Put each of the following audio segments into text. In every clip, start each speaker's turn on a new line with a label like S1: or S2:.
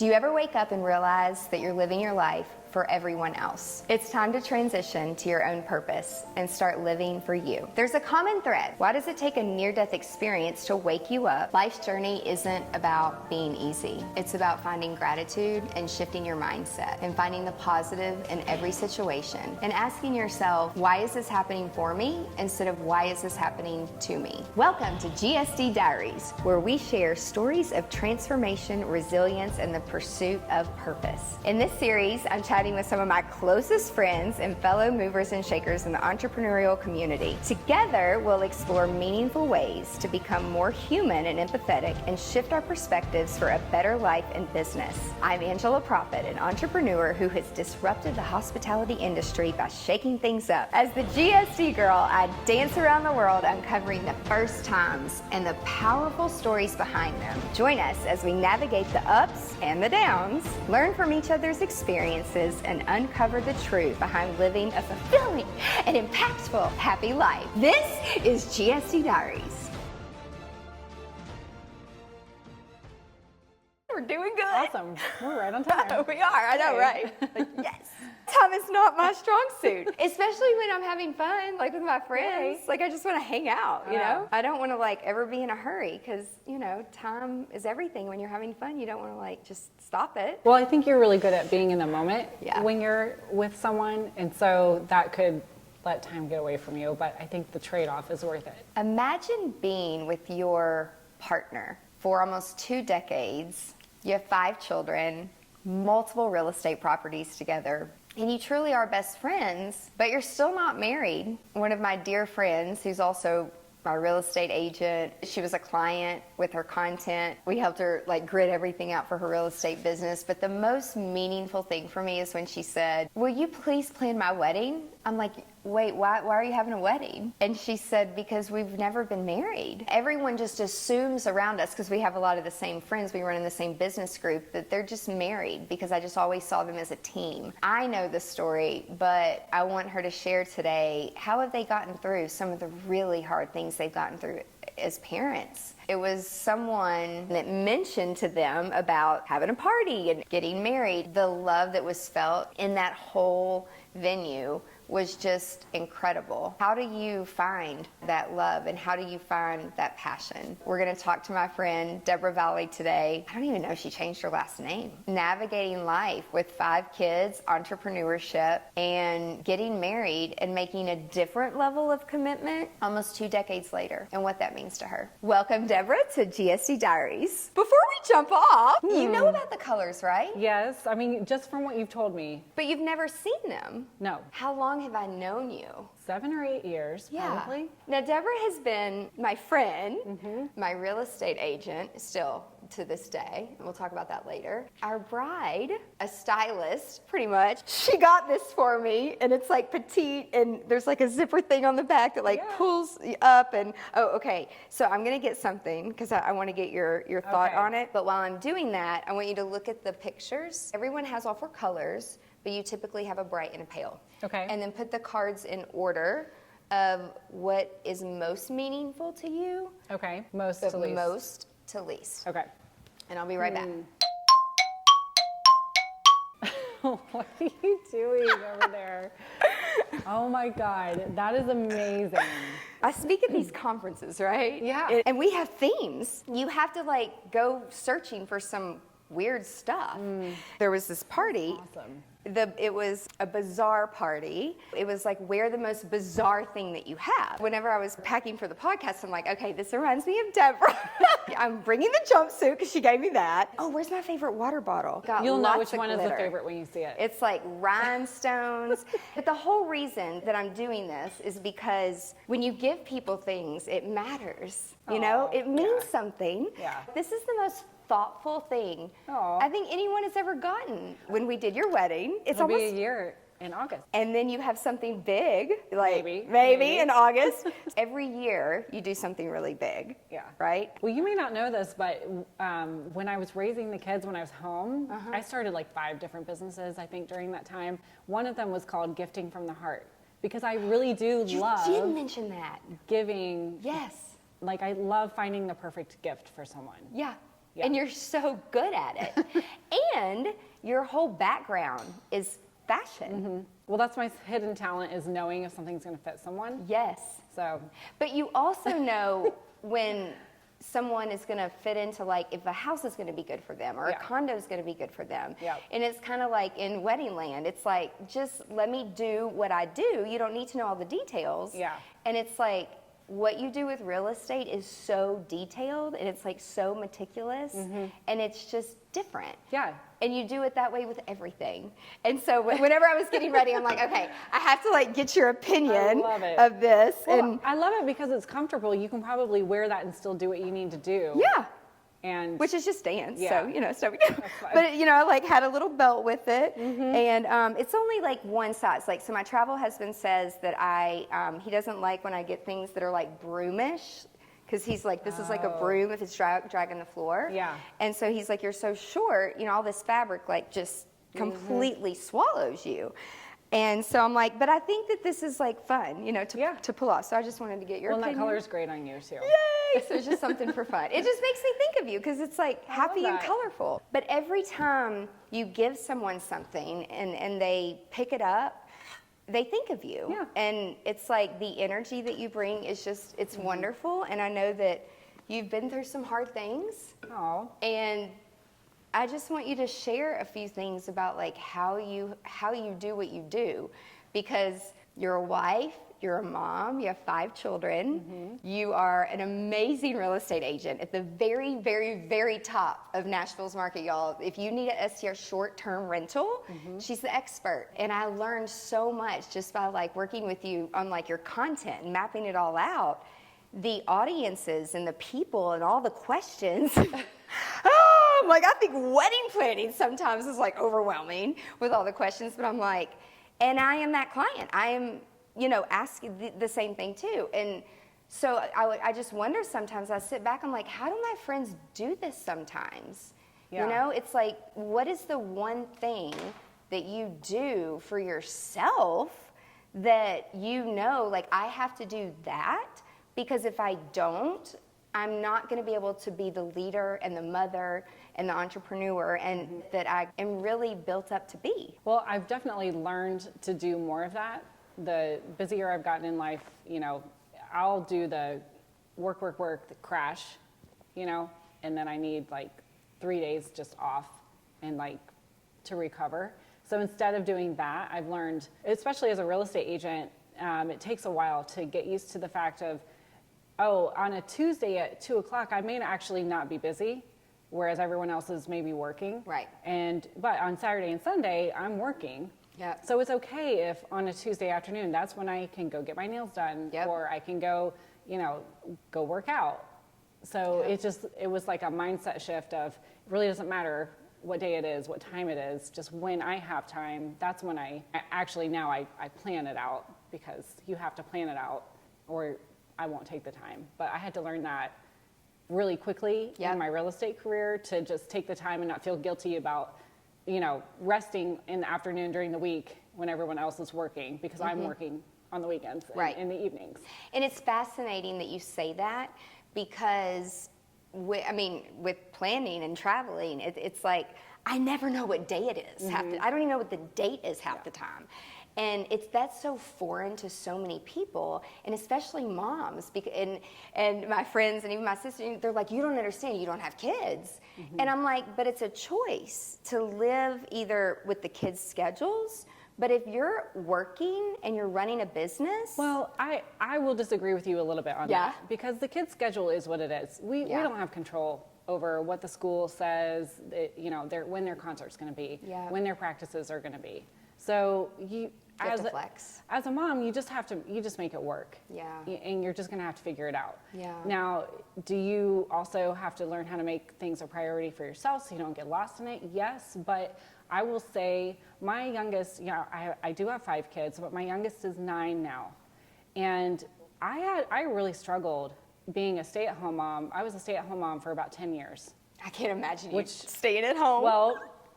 S1: Do you ever wake up and realize that you're living your life for everyone else? It's time to transition to your own purpose and start living for you. There's a common thread. Why does it take a near-death experience to wake you up? Life's journey isn't about being easy. It's about finding gratitude and shifting your mindset and finding the positive in every situation and asking yourself, why is this happening for me instead of why is this happening to me? Welcome to GSD Diaries, where we share stories of transformation, resilience, and the pursuit of purpose. In this series, I'm chatting with some of my closest friends and fellow movers and shakers in the entrepreneurial community. Together, we'll explore meaningful ways to become more human and empathetic and shift our perspectives for a better life and business. I'm Proffitt, an entrepreneur who has disrupted the hospitality industry by shaking things up. As the GSD girl, I dance around the world uncovering the first times and the powerful stories behind them. Join us as we navigate the ups and the downs, learn from each other's experiences, and uncover the truth behind living a fulfilling and impactful happy life. This is GSD Diaries. We're doing good.
S2: Awesome. We're right on time.
S1: We are. I know, right? Like, yes. Time is not my strong suit, especially when I'm having fun, like with my friends. Like I just want to hang out, you know? I don't want to like ever be in a hurry because, you know, time is everything. When you're having fun, you don't want to like just stop it.
S2: Well, I think you're really good at being in the moment when you're with someone. And so that could let time get away from you. But I think the trade-off is worth it.
S1: Imagine being with your partner for almost 2 decades. You have 5 children, multiple real estate properties together, and you truly are best friends, but you're still not married. One of my dear friends, who's also my real estate agent, she was a client with her content. We helped her like grid everything out for her real estate business. But the most meaningful thing for me is when she said, "Will you please plan my wedding?" I'm like, wait, why are you having a wedding? And she said, because we've never been married. Everyone just assumes around us, because we have a lot of the same friends, we run in the same business group, that they're just married because I just always saw them as a team. I know the story, but I want her to share today, how have they gotten through some of the really hard things they've gotten through as parents? It was someone that mentioned to them about having a party and getting married. The love that was felt in that whole venue was just incredible. How do you find that love and how do you find that passion? We're gonna talk to my friend Deborah Vahle today. I don't even know if she changed her last name. Navigating life with 5 kids, entrepreneurship, and getting married and making a different level of commitment almost 2 decades later, and what that means to her. Welcome, Deborah, to GSD Diaries. Before we jump off, you know about the colors, right?
S2: Yes. I mean, just from what you've told me.
S1: But you've never seen them.
S2: No.
S1: How long have I known you?
S2: 7 or 8 years, probably.
S1: Now, Deborah has been my friend, my real estate agent, still to this day. We'll talk about that later. Our bride, a stylist, pretty much. She got this for me, and it's like petite, and there's like a zipper thing on the back that like pulls up, and okay. So I'm gonna get something because I want to get your thought on it. But while I'm doing that, I want you to look at the pictures. Everyone has all 4 colors, but you typically have a bright and a pale.
S2: Okay.
S1: And then put the cards in order of what is most meaningful to you.
S2: Okay. Most to least.
S1: Most to least.
S2: Okay.
S1: And I'll be right back.
S2: What are you doing over there? Oh my God, that is amazing.
S1: I speak at these conferences, right?
S2: Yeah.
S1: And we have themes. You have to like go searching for some weird stuff. There was this party.
S2: Awesome.
S1: It was a bizarre party. It was like, wear the most bizarre thing that you have. Whenever I was packing for the podcast, I'm like, okay, this reminds me of Deborah. I'm bringing the jumpsuit because she gave me that. Oh, where's my favorite water bottle? Got
S2: You'll know
S1: lots
S2: which
S1: of
S2: one is
S1: glitter.
S2: the favorite when you see it.
S1: It's like rhinestones. But the whole reason that I'm doing this is because when you give people things, it matters. You know, it means something.
S2: Yeah.
S1: This is the most thoughtful thing
S2: Aw.
S1: I think anyone has ever gotten. When we did your wedding,
S2: It'll be a year in August.
S1: and then you have something big, like
S2: Maybe.
S1: in August. Every year you do something really big.
S2: Yeah.
S1: Right?
S2: Well, you may not know this, but when I was raising the kids when I was home, I started like 5 different businesses, I think, during that time. One of them was called Gifting from the Heart, because I really do love
S1: You did mention that.
S2: giving.
S1: Yes.
S2: Like, I love finding the perfect gift for someone.
S1: Yeah.
S2: Yeah.
S1: And you're so good at it. And your whole background is fashion.
S2: Well, that's my hidden talent, is knowing if something's going to fit someone.
S1: Yes.
S2: So,
S1: But you also know when someone is going to fit into, like, if a house is going to be good for them or a condo is going to be good for them.
S2: Yeah.
S1: And it's kind of like in wedding land. It's like, just let me do what I do. You don't need to know all the details.
S2: Yeah.
S1: And it's like, what you do with real estate is so detailed and it's like so meticulous and it's just different.
S2: yeah.
S1: And you do it that way with everything. And so whenever I was getting ready, I'm like, okay, I have to like get your opinion
S2: love it.
S1: of this.
S2: Well,
S1: And
S2: I love it because it's comfortable. You can probably wear that and still do what you need to do.
S1: yeah,
S2: And
S1: which is just dance.
S2: Yeah.
S1: So, you know, so,
S2: fine.
S1: but you know, I like had a little belt with it and it's only like one size. Like, so my travel husband says that he doesn't like when I get things that are like broomish. Because he's like, this is like a broom if it's dragging the floor.
S2: Yeah.
S1: And so he's like, you're so short, you know, all this fabric like just completely swallows you. And so I'm like, but I think that this is like fun, you know, to pull off. So I just wanted to get your
S2: well,
S1: opinion.
S2: that color is great on you too.
S1: Yay! So it's just something for fun. It just makes me think of you because it's like happy and
S2: that.
S1: colorful. But every time you give someone something and they pick it up, they think of you.
S2: Yeah.
S1: And it's like the energy that you bring is just, it's wonderful. And I know that you've been through some hard things.
S2: Oh.
S1: And I just want you to share a few things about like how you do what you do, because you're a wife, you're a mom, you have 5 children, you are an amazing real estate agent at the very, very, very top of Nashville's market, y'all. If you need an STR short-term rental, she's the expert. And I learned so much just by like working with you on like your content and mapping it all out. The audiences and the people and all the questions. Like, I think wedding planning sometimes is like overwhelming with all the questions, but I'm like, and I am that client. I am, you know, asking the same thing too. And so I just wonder sometimes, I sit back, I'm like, how do my friends do this sometimes?
S2: Yeah.
S1: You know, it's like, what is the one thing that you do for yourself that you know, like, I have to do that, because if I don't, I'm not going to be able to be the leader and the mother and the entrepreneur and that I am really built up to be.
S2: Well, I've definitely learned to do more of that. The busier I've gotten in life, you know, I'll do the work, the crash, you know, and then I need like 3 days just off and like to recover. So instead of doing that, I've learned, especially as a real estate agent, it takes a while to get used to the fact of, oh, on a Tuesday at 2 o'clock, I may actually not be busy, whereas everyone else is maybe working.
S1: Right.
S2: But on Saturday and Sunday, I'm working.
S1: Yep.
S2: So it's okay if on a Tuesday afternoon, that's when I can go get my nails done,
S1: Yep.
S2: or I can go, you know, go work out. So
S1: Yep.
S2: it was like a mindset shift of, it really doesn't matter what day it is, what time it is, just when I have time, that's when I plan it out, because you have to plan it out or I won't take the time. But I had to learn that really quickly
S1: Yep.
S2: in my real estate career, to just take the time and not feel guilty about, you know, resting in the afternoon during the week when everyone else is working, because I'm working on the weekends
S1: Right.
S2: and in the evenings.
S1: And it's fascinating that you say that, because with planning and traveling, it's like, I never know what day it is. I don't even know what the date is half the time. And that's so foreign to so many people, and especially moms. And my friends and even my sister, they're like, you don't understand, you don't have kids. And I'm like, but it's a choice to live either with the kids' schedules, but if you're working and you're running a business.
S2: Well, I will disagree with you a little bit on
S1: Yeah.
S2: that, because the kid's schedule is what it is. We don't have control over what the school says, you know, when their concert's going to be, when their practices are going to be. So you
S1: have to flex.
S2: As a mom, you just make it work.
S1: Yeah.
S2: And you're just going to have to figure it out.
S1: Yeah.
S2: Now, do you also have to learn how to make things a priority for yourself so you don't get lost in it? Yes, but I will say my youngest, you know, I do have 5 kids, but my youngest is 9 now. And I really struggled being a stay-at-home mom. I was a stay-at-home mom for about 10 years.
S1: I can't imagine you staying at home.
S2: Well,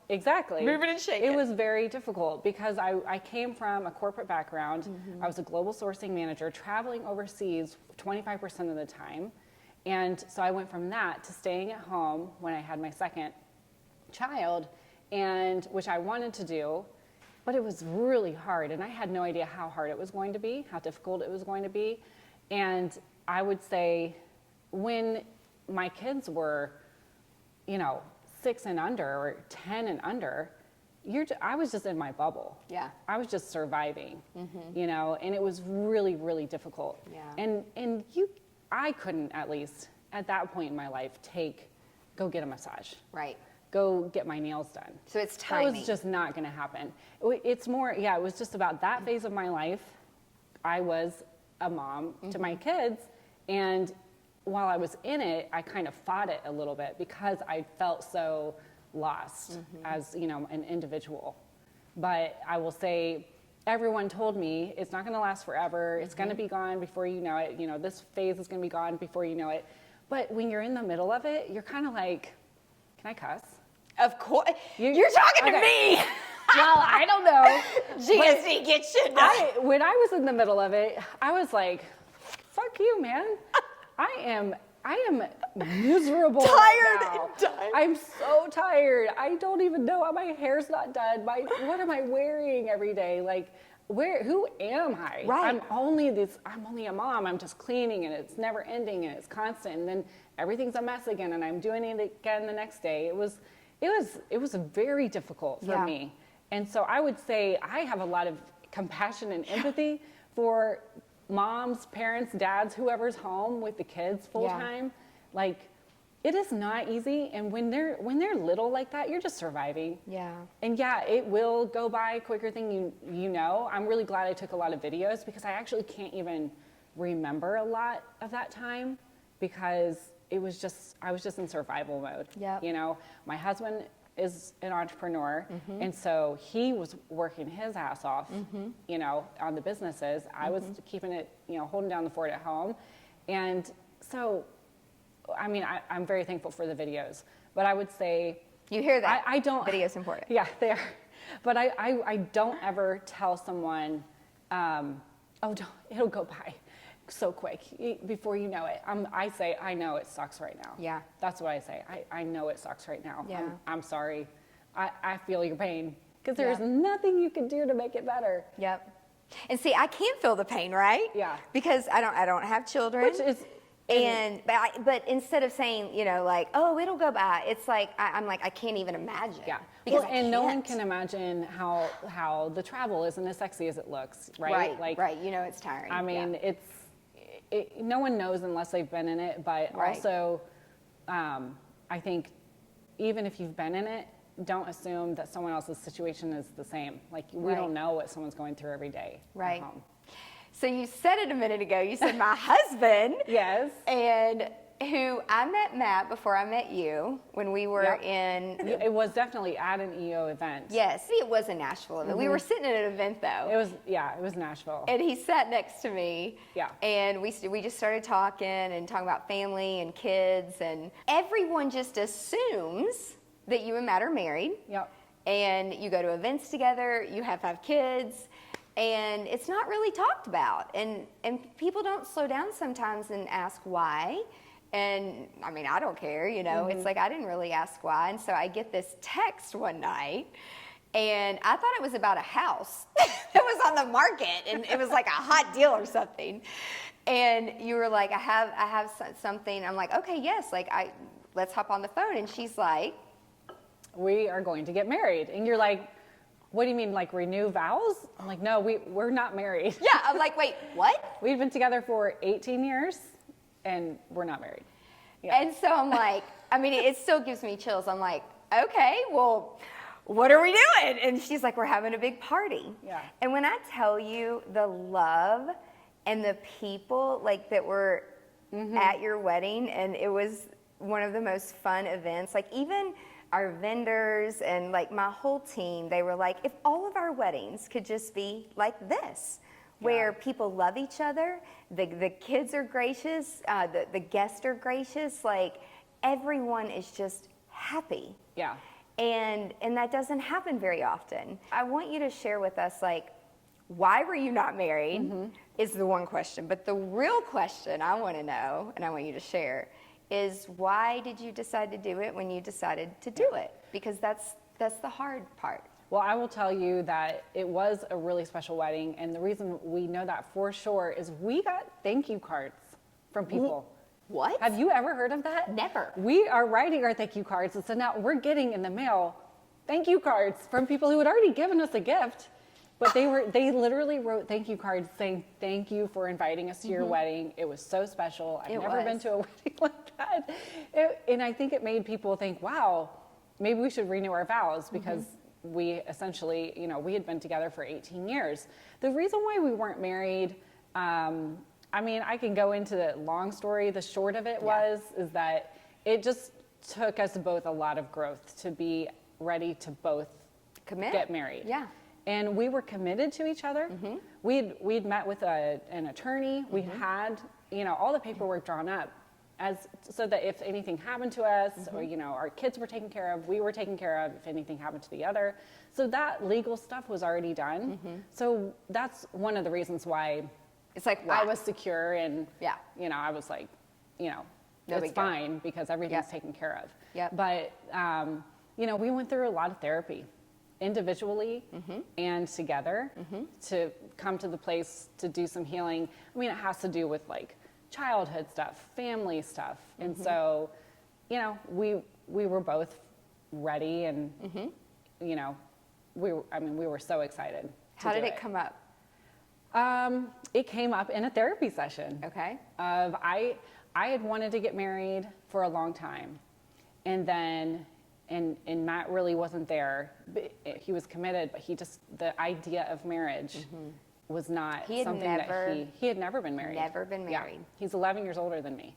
S2: exactly.
S1: Moving and shaking.
S2: It was very difficult because I came from a corporate background. I was a global sourcing manager, traveling overseas 25% of the time. And so I went from that to staying at home when I had my second child, and which I wanted to do, but it was really hard. And I had no idea how hard it was going to be, how difficult it was going to be. And I would say when my kids were, 6 and under or 10 and under, I was just in my bubble.
S1: Yeah.
S2: I was just surviving, and it was really, really difficult.
S1: Yeah.
S2: And I couldn't, at least at that point in my life, go get a massage.
S1: Right.
S2: Go get my nails done.
S1: So it's timing.
S2: That was just not going to happen. It's more, it was just about that phase of my life. I was a mom to my kids, and while I was in it, I kind of fought it a little bit because I felt so lost as, an individual. But I will say, everyone told me it's not going to last forever. It's going to be gone before you know it. This phase is going to be gone before you know it. But when you're in the middle of it, you're kind of like, can I cuss?
S1: Of course. You're talking to me.
S2: Well, I don't know.
S1: GSD gets you done.
S2: When I was in the middle of it, I was like, fuck you, man. I am miserable.
S1: Tired
S2: right now.
S1: and dying.
S2: I'm so tired. I don't even know how my hair's not done. What am I wearing every day? Like, who am I?
S1: Right.
S2: I'm only a mom. I'm just cleaning, and it's never ending, and it's constant, and then everything's a mess again, and I'm doing it again the next day. It was very difficult for me. And so I would say I have a lot of compassion and empathy for moms, parents, dads, whoever's home with the kids full time. Like, it is not easy, and when they're little like that, you're just surviving.
S1: Yeah.
S2: And it will go by quicker than you know. I'm really glad I took a lot of videos because I actually can't even remember a lot of that time because I was just in survival mode.
S1: Yep.
S2: My husband is an entrepreneur, and so he was working his ass off, on the businesses. I was keeping it, holding down the fort at home. And so, I'm very thankful for the videos, but I would say,
S1: You hear that?
S2: I don't.
S1: Video's important.
S2: Yeah, they are. But I don't ever tell someone, it'll go by so quick before you know it. I say, I know it sucks right now.
S1: Yeah.
S2: That's what I say. I know it sucks right now.
S1: Yeah.
S2: I'm sorry. I feel your pain because there's nothing you can do to make it better.
S1: Yep. And see, I can feel the pain, right?
S2: Yeah.
S1: Because I don't have children.
S2: Which is,
S1: but instead of saying, oh, it'll go by, it's like I'm like I can't even imagine.
S2: Yeah.
S1: Because
S2: no one can imagine how the travel isn't as sexy as it looks, right?
S1: Right. It's tiring.
S2: I mean, no one knows unless they've been in it, but also, I think even if you've been in it, don't assume that someone else's situation is the same. Like, we don't know what someone's going through every day at home.
S1: So you said it a minute ago. You said my husband.
S2: Yes.
S1: And who I met Matt before I met you when we were in.
S2: It was definitely at an EO event.
S1: Yes, it was a Nashville event. We were sitting at an event though.
S2: It was Nashville.
S1: And he sat next to me.
S2: Yeah.
S1: And we just started talking about family and kids, and everyone just assumes that you and Matt are married.
S2: Yep.
S1: And you go to events together. You have 5 kids. And it's not really talked about. And people don't slow down sometimes and ask why. And I don't care, it's like I didn't really ask why. And so I get this text one night, and I thought it was about a house that was on the market, and it was like a hot deal or something. And you were like, I have something. I'm like, okay, yes, let's hop on the phone. And she's like,
S2: we are going to get married. And you're like, what do you mean, like renew vows? I'm like, no, we're not married.
S1: Yeah, I'm like, wait, what?
S2: We've been together for 18 years, and we're not married. Yeah.
S1: And so I'm like, it still gives me chills. I'm like, okay, well, what are we doing? And she's like, we're having a big party.
S2: Yeah.
S1: And when I tell you the love and the people that were at your wedding, and it was one of the most fun events, even our vendors and my whole team, they were like, if all of our weddings could just be like this, where people love each other, the kids are gracious, the guests are gracious, everyone is just happy.
S2: Yeah.
S1: And that doesn't happen very often. I want you to share with us, why were you not married? is the one question. But the real question I want to know, and I want you to share, is why did you decide to do it when you decided to do it? Because that's the hard part.
S2: Well, I will tell you that it was a really special wedding, and the reason we know that for sure is we got thank you cards from people.
S1: What?
S2: Have you ever heard of that?
S1: Never.
S2: We are writing our thank you cards, and so now we're getting in the mail thank you cards from people who had already given us a gift, but they literally wrote thank you cards saying thank you for inviting us to your wedding. It was so special. I've never been to a wedding like that. And I think it made people think, wow, maybe we should renew our vows, because we essentially, we had been together for 18 years. The reason why we weren't married, I mean, I can go into the long story. The short of it is that it just took us both a lot of growth to be ready to both get married.
S1: Yeah.
S2: And we were committed to each other. We'd met with an attorney. We had, all the paperwork drawn up so that if anything happened to us, or, our kids were taken care of, we were taken care of if anything happened to the other. So that legal stuff was already done. So that's one of the reasons why
S1: It's like,
S2: I was secure, and,
S1: Yeah.
S2: I was like,
S1: No
S2: it's
S1: big deal.
S2: fine because everything's taken care of.
S1: Yep.
S2: But, we went through a lot of therapy individually and together to come to the place to do some healing. I mean, it has to do with like childhood stuff, family stuff. And so, we were both ready, and, we were so excited.
S1: How did it come up?
S2: It came up in a therapy session.
S1: Okay.
S2: I had wanted to get married for a long time, and then and Matt really wasn't there. He was committed, but the idea of marriage was not something that he had never been married.
S1: Never been married.
S2: Yeah. He's 11 years older than me,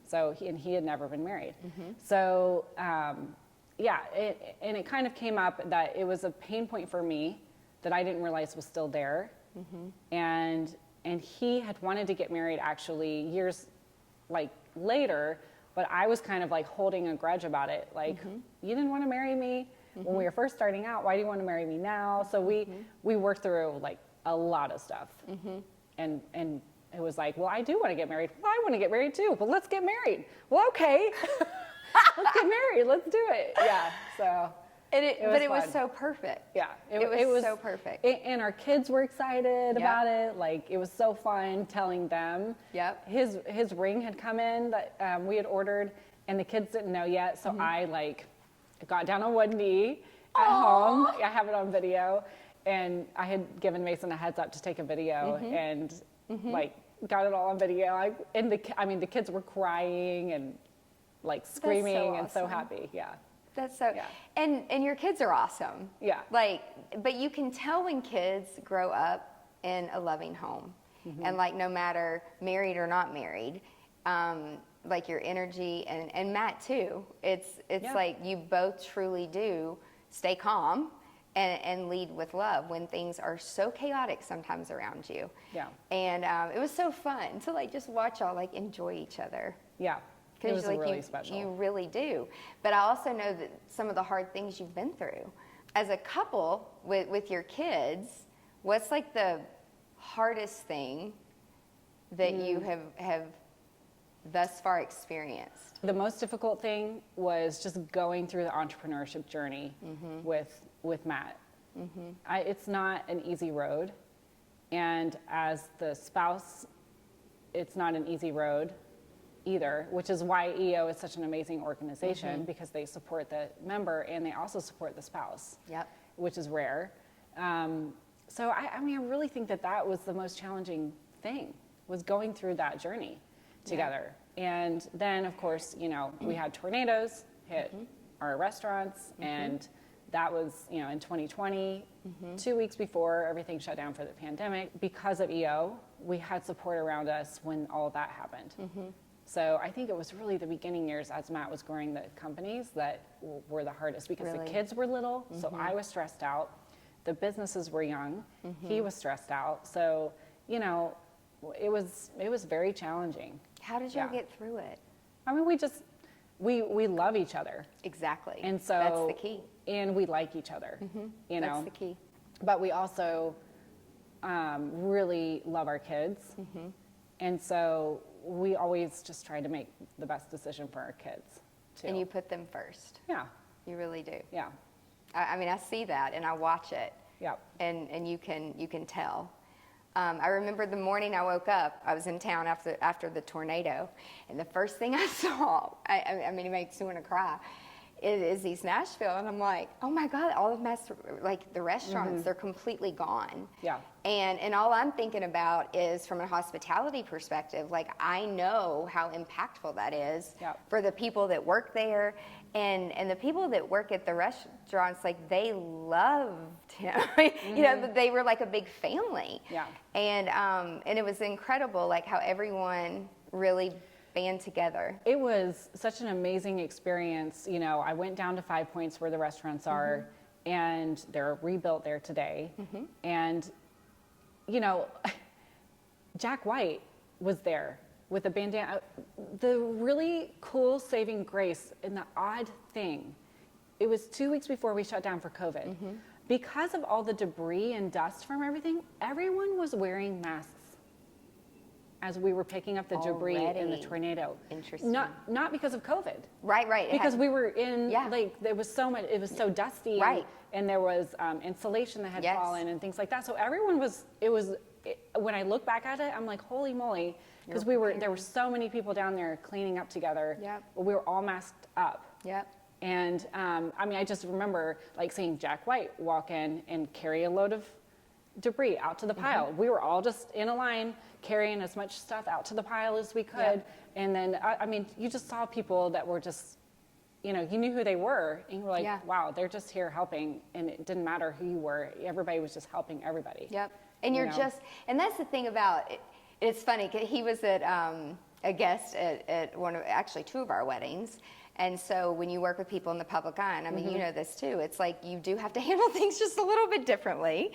S2: so he had never been married. So it kind of came up that it was a pain point for me that I didn't realize was still there. And he had wanted to get married actually years later, but I was kind of like holding a grudge about it. Like, you didn't want to marry me when we were first starting out. Why do you want to marry me now? So we worked through like a lot of stuff. And it was like, well, I do want to get married. Well, I want to get married too, but let's get married. Well, okay. Let's get married. Let's do it. Yeah. So.
S1: It was so perfect.
S2: Yeah,
S1: it was so perfect.
S2: And our kids were excited about it. Like, it was so fun telling them.
S1: Yep.
S2: His ring had come in that we had ordered, and the kids didn't know yet. So I got down on one knee at home. I have it on video, and I had given Mason a heads up to take a video, and got it all on video. The kids were crying and screaming and so happy. Yeah.
S1: That's so, and your kids are awesome.
S2: Yeah.
S1: But you can tell when kids grow up in a loving home, and no matter married or not married, your energy and Matt too. It's like you both truly do stay calm and lead with love when things are so chaotic sometimes around you.
S2: Yeah.
S1: And it was so fun to just watch y'all enjoy each other.
S2: Yeah. It was really
S1: you,
S2: special.
S1: You really do. But I also know that some of the hard things you've been through. As a couple with your kids, what's the hardest thing that you have thus far experienced?
S2: The most difficult thing was just going through the entrepreneurship journey with Matt. It's not an easy road. And as the spouse, it's not an easy road either, which is why EO is such an amazing organization, because they support the member and they also support the spouse, which is rare. So I really think that was the most challenging thing, was going through that journey together. And then, of course, we had tornadoes hit our restaurants, and that was, in 2020, 2 weeks before everything shut down for the pandemic. Because of EO, we had support around us when all that happened. So I think it was really the beginning years as Matt was growing the companies that were the hardest, because the kids were little, so I was stressed out. The businesses were young, he was stressed out. So, it was very challenging.
S1: How did y'all get through it?
S2: We love each other.
S1: Exactly.
S2: And so
S1: that's the key.
S2: And we like each other.
S1: That's the key.
S2: But we also really love our kids. And so we always just try to make the best decision for our kids too.
S1: And you put them first.
S2: Yeah.
S1: You really do.
S2: Yeah.
S1: I mean, I see that and I watch it.
S2: Yeah.
S1: And you can tell. I remember the morning I woke up, I was in town after the tornado, and the first thing I saw, I mean, it makes me want to cry, is East Nashville, and I'm like, oh my God, all of the restaurants, they're completely gone.
S2: Yeah.
S1: And all I'm thinking about is from a hospitality perspective, like I know how impactful that is for the people that work there, and the people that work at the restaurants, like they loved him. You know, they were like a big family. Yeah. And it was incredible, like how everyone really band together.
S2: It was such an amazing experience. You know, I went down to 5 Points where the restaurants are, and they're rebuilt there today. And, you know, Jack White was there with a bandana. The really cool saving grace and the odd thing, it was 2 weeks before we shut down for COVID. Because of all the debris and dust from everything, everyone was wearing masks as we were picking up the debris in the tornado.
S1: Interesting.
S2: Not because of COVID.
S1: Right.
S2: Because we were in, like, there was so much, it was so dusty. And there was insulation that had fallen and things like that. So everyone was, when I look back at it, I'm like, holy moly. Because there were so many people down there cleaning up together. We were all masked up. And I mean, I just remember like seeing Jack White walk in and carry a load of debris out to the pile. We were all just in a line carrying as much stuff out to the pile as we could. And then, I mean, you just saw people that were just, you know, you knew who they were, and you were like, wow, they're just here helping, and it didn't matter who you were. Everybody was just helping everybody.
S1: And you're just, and that's the thing about it. It's funny, 'cause he was at a guest at one of, actually 2 of our weddings. And so when you work with people in the public eye, and I mean, you know this too, it's like you do have to handle things just a little bit differently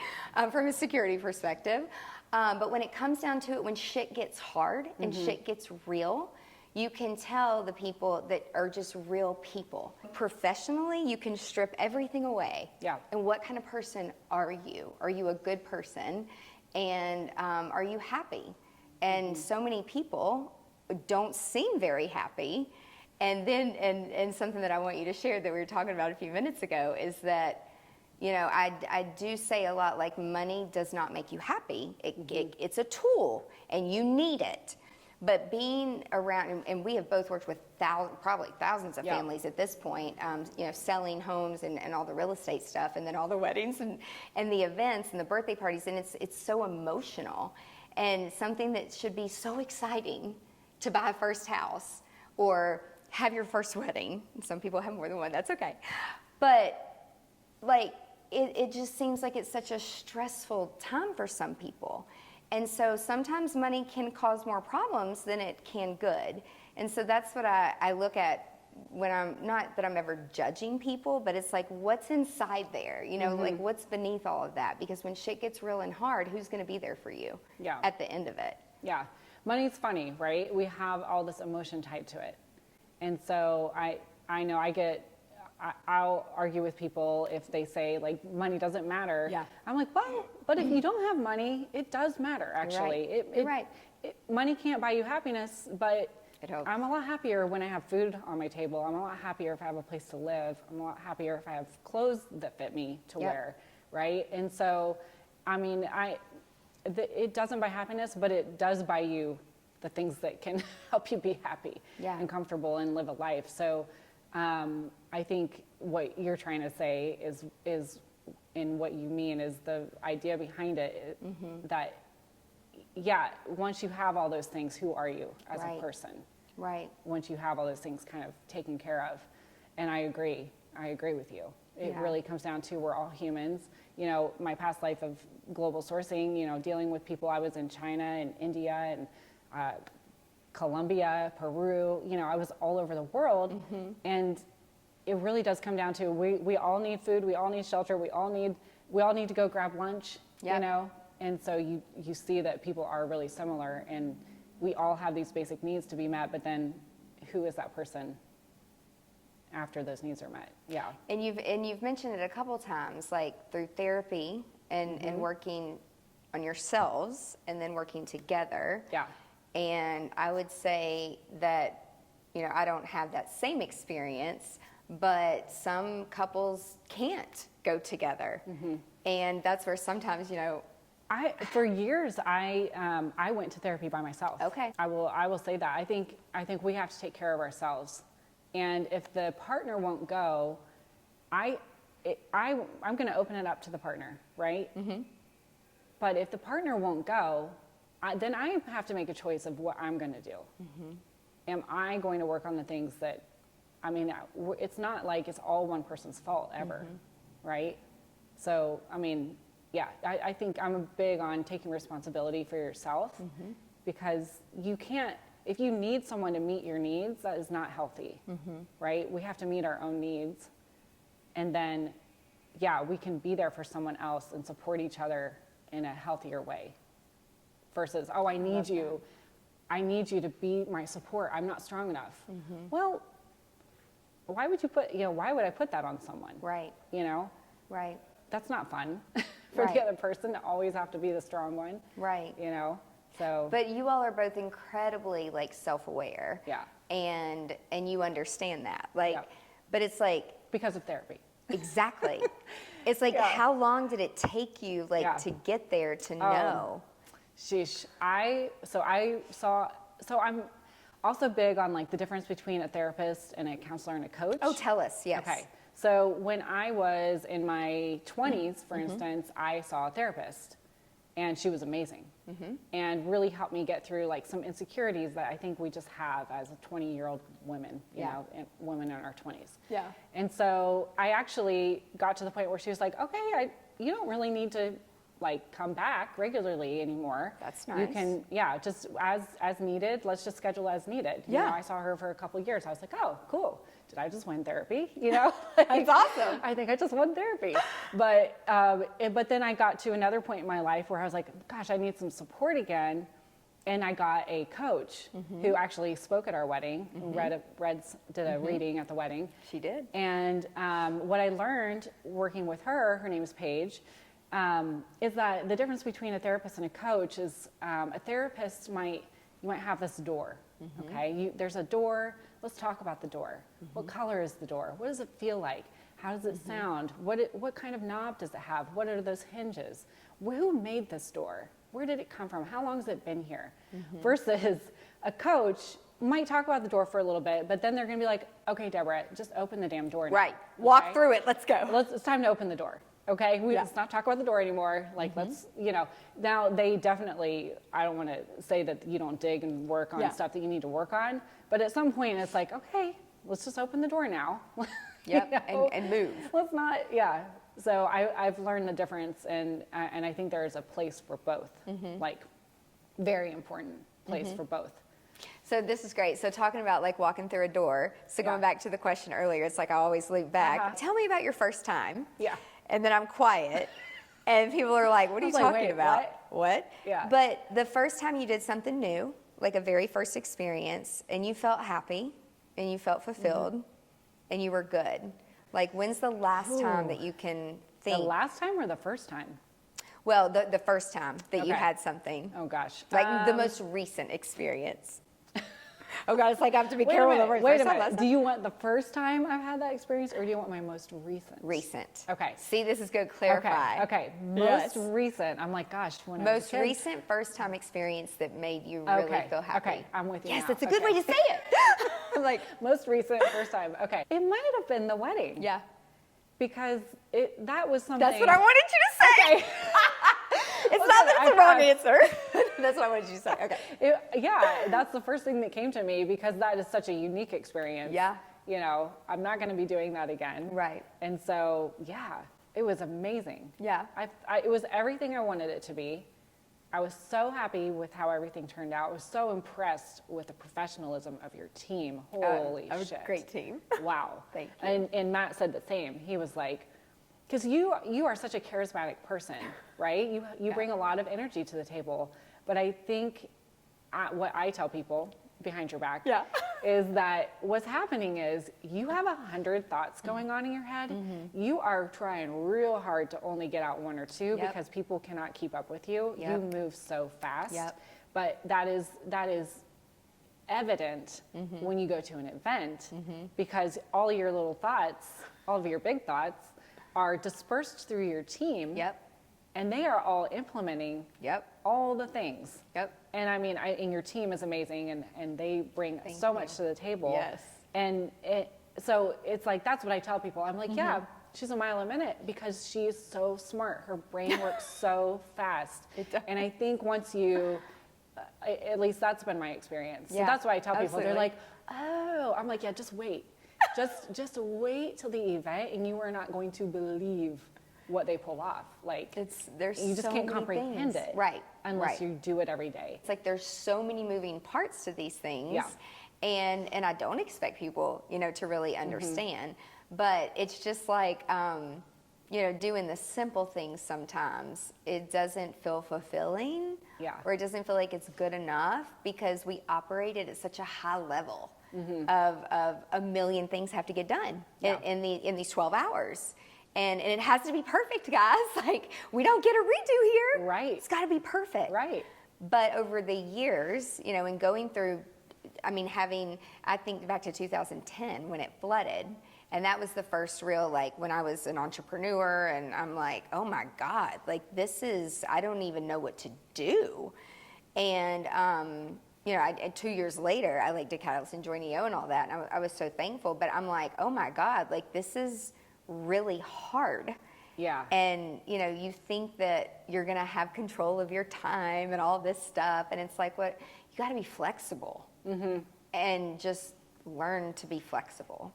S1: from a security perspective. But when it comes down to it, when shit gets hard and shit gets real, you can tell the people that are just real people. Professionally, you can strip everything away. And what kind of person are you? Are you a good person? And are you happy? And so many people don't seem very happy. And then, and something that I want you to share that we were talking about a few minutes ago is that, you know, I do say a lot, like, money does not make you happy. It's a tool, and you need it. But being around, and we have both worked with probably thousands of families at this point, you know, selling homes and all the real estate stuff, and then all the weddings and the events and the birthday parties, and it's so emotional, and something that should be so exciting to buy a first house or have your first wedding. Some people have more than one, that's okay. But like, it just seems like it's such a stressful time for some people. And so sometimes money can cause more problems than it can good. And so that's what I look at when I'm, not that I'm ever judging people, but it's like, what's inside there? You know, like what's beneath all of that? Because when shit gets real and hard, who's gonna be there for you at the end of it?
S2: Money's funny, right? We have all this emotion tied to it. And so I know I'll argue with people if they say like money doesn't matter. I'm like, well, but if you don't have money, it does matter actually.
S1: You're right.
S2: Money can't buy you happiness, but I'm a lot happier when I have food on my table. I'm a lot happier if I have a place to live. I'm a lot happier if I have clothes that fit me to wear, right? And so, I mean, it doesn't buy happiness, but it does buy you the things that can help you be happy and comfortable and live a life. So I think what you're trying to say is and what you mean is the idea behind it, that, once you have all those things, who are you as a person? Once you have all those things kind of taken care of. And I agree with you. It really comes down to, we're all humans. You know, my past life of global sourcing, you know, dealing with people, I was in China and India and Colombia, Peru, you know, I was all over the world. And it really does come down to, we all need food, we all need shelter, we all need to go grab lunch, you know? And so you see that people are really similar, and we all have these basic needs to be met, but then who is that person after those needs are met? And
S1: you've mentioned it a couple times, like through therapy and working on yourselves and then working together.
S2: Yeah.
S1: And I would say that, I don't have that same experience, but some couples can't go together. And that's where sometimes,
S2: For years, I went to therapy by myself.
S1: Okay.
S2: I will say that. I think we have to take care of ourselves. And if the partner won't go, I'm going to open it up to the partner, right? But if the partner won't go, then I have to make a choice of what I'm going to do. Am I going to work on the things that, it's not like it's all one person's fault ever, right? So, yeah, I think I'm big on taking responsibility for yourself because you can't, if you need someone to meet your needs, that is not healthy, right? We have to meet our own needs. And then, yeah, we can be there for someone else and support each other in a healthier way versus, oh, I need you. I need you to be my support. I'm not strong enough. Well, why would I put that on someone?
S1: Right. Right.
S2: That's not fun for the other person to always have to be the strong one.
S1: Right.
S2: So.
S1: But you all are both incredibly self-aware.
S2: Yeah.
S1: And you understand that.
S2: Yeah.
S1: But it's like.
S2: Because of therapy.
S1: Exactly. It's like, how long did it take you to get there to know?
S2: Sheesh. So I'm also big on the difference between a therapist and a counselor and a coach.
S1: Oh, tell us. Yes.
S2: Okay. So when I was in my 20s, for instance, I saw a therapist and she was amazing and really helped me get through some insecurities that I think we just have as 20-year-old women, you know, and women in our 20s.
S1: Yeah.
S2: And so I actually got to the point where she was like, okay, you don't really need to come back regularly anymore.
S1: That's nice.
S2: You can, just as needed. Let's just schedule as needed.
S1: Yeah.
S2: I saw her for a couple of years. I was like, oh, cool. Did I just win therapy?
S1: That's awesome.
S2: I think I just won therapy. But then I got to another point in my life where I was like, gosh, I need some support again. And I got a coach who actually spoke at our wedding, did a reading at the wedding.
S1: She did.
S2: And what I learned working with her name is Paige, is that the difference between a therapist and a coach is a therapist you might have this door, okay? There's a door. Let's talk about the door. What color is the door? What does it feel like? How does it sound? What kind of knob does it have? What are those hinges? Who made this door? Where did it come from? How long has it been here? Versus a coach might talk about the door for a little bit, but then they're going to be like, okay, Deborah, just open the damn door now.
S1: Right. Walk through it. Let's go.
S2: It's time to open the door. Okay, let's not talk about the door anymore. Let's, now they definitely, I don't want to say that you don't dig and work on stuff that you need to work on, but at some point it's like, okay, let's just open the door now.
S1: Yep, and move.
S2: Let's not, So I've learned the difference, and I think there is a place for both, very important place for both.
S1: So this is great. So talking about walking through a door, so going back to the question earlier, it's I always loop back. Tell me about your first time.
S2: Yeah.
S1: And then I'm quiet, and people are like, what are you talking about? What?
S2: Yeah.
S1: But the first time you did something new, a very first experience, and you felt happy, and you felt fulfilled, and you were good. When's the last time that you can think?
S2: The last time or the first time?
S1: Well, the first time that you had something.
S2: Oh, gosh.
S1: The most recent experience. Oh, God, it's I have to be careful.
S2: Wait a minute. Do you want the first time I've had that experience, or do you want my most recent?
S1: Recent.
S2: Okay.
S1: See, this is good. Clarify.
S2: Okay. Most recent. I'm like, gosh. When I was a kid.
S1: Recent first time experience that made you really feel happy.
S2: Okay, I'm with you
S1: Yes,
S2: now.
S1: that's a good way to say it. I'm
S2: most recent first time. Okay. It might have been the wedding.
S1: Yeah.
S2: Because that was something.
S1: That's what I wanted you to say.
S2: Okay.
S1: It's not that it's the wrong answer. That's what I wanted you to say. Okay.
S2: That's the first thing that came to me because that is such a unique experience.
S1: Yeah.
S2: I'm not going to be doing that again.
S1: Right.
S2: And so, it was amazing.
S1: Yeah.
S2: It was everything I wanted it to be. I was so happy with how everything turned out. I was so impressed with the professionalism of your team. Holy shit.
S1: A great team.
S2: Wow.
S1: Thank you.
S2: And Matt said the same. He was like, because you are such a charismatic person, right? You bring a lot of energy to the table. But I think what I tell people behind your back is that what's happening is you have 100 thoughts going on in your head. You are trying real hard to only get out 1 or 2 because people cannot keep up with you. You move so fast. But that is evident when you go to an event because all your little thoughts, all of your big thoughts are dispersed through your team. And they are all implementing all the things. And I mean, and your team is amazing and they bring so much to the table. And so it's like, that's what I tell people. I'm like, yeah, she's a mile a minute because she's so smart. Her brain works so fast. And I think once you, at least that's been my experience. So that's why I tell people, they're like, oh, I'm like, yeah, just wait. just wait till the event and you are not going to believe what they pull off. Like
S1: there's
S2: you just
S1: so
S2: can't
S1: many
S2: comprehend
S1: things.
S2: it unless you do it every day.
S1: It's like there's so many moving parts to these things, and I don't expect people, to really understand. But it's just like, doing the simple things sometimes. It doesn't feel fulfilling, or it doesn't feel like it's good enough because we operate it at such a high level of a million things have to get done in these 12 hours. And it has to be perfect, guys. Like, we don't get a redo here.
S2: Right.
S1: It's got to be perfect.
S2: Right.
S1: But over the years, and going through, I think back to 2010 when it flooded. And that was the first real, like, when I was an entrepreneur and I'm like, oh my God, like I don't even know what to do. And, 2 years later, I did Catalyst and Join EO and all that. And I was so thankful, but I'm like, oh my God, like this is really hard. And you think that you're gonna have control of your time and all this stuff, and it's like, what, you got to be flexible and just learn to be flexible.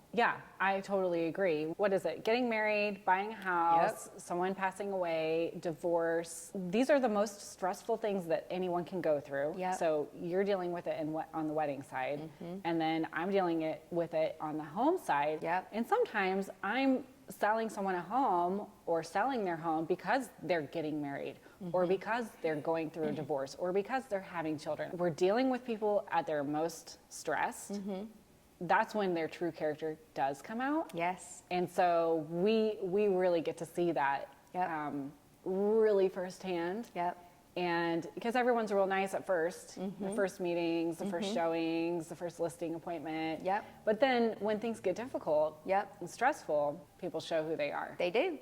S2: I totally agree. What is it? Getting married, buying a house, someone passing away, divorce. These are the most stressful things that anyone can go through. So you're dealing with it on the wedding side, and then I'm dealing with it on the home side. And sometimes I'm selling someone a home or selling their home because they're getting married or because they're going through a divorce or because they're having children. We're dealing with people at their most stressed. That's when their true character does come out. And so we really get to see that really firsthand. And because everyone's real nice at first, the first meetings, the first showings, the first listing appointment. But then when things get difficult and stressful, people show who they are.
S1: They do.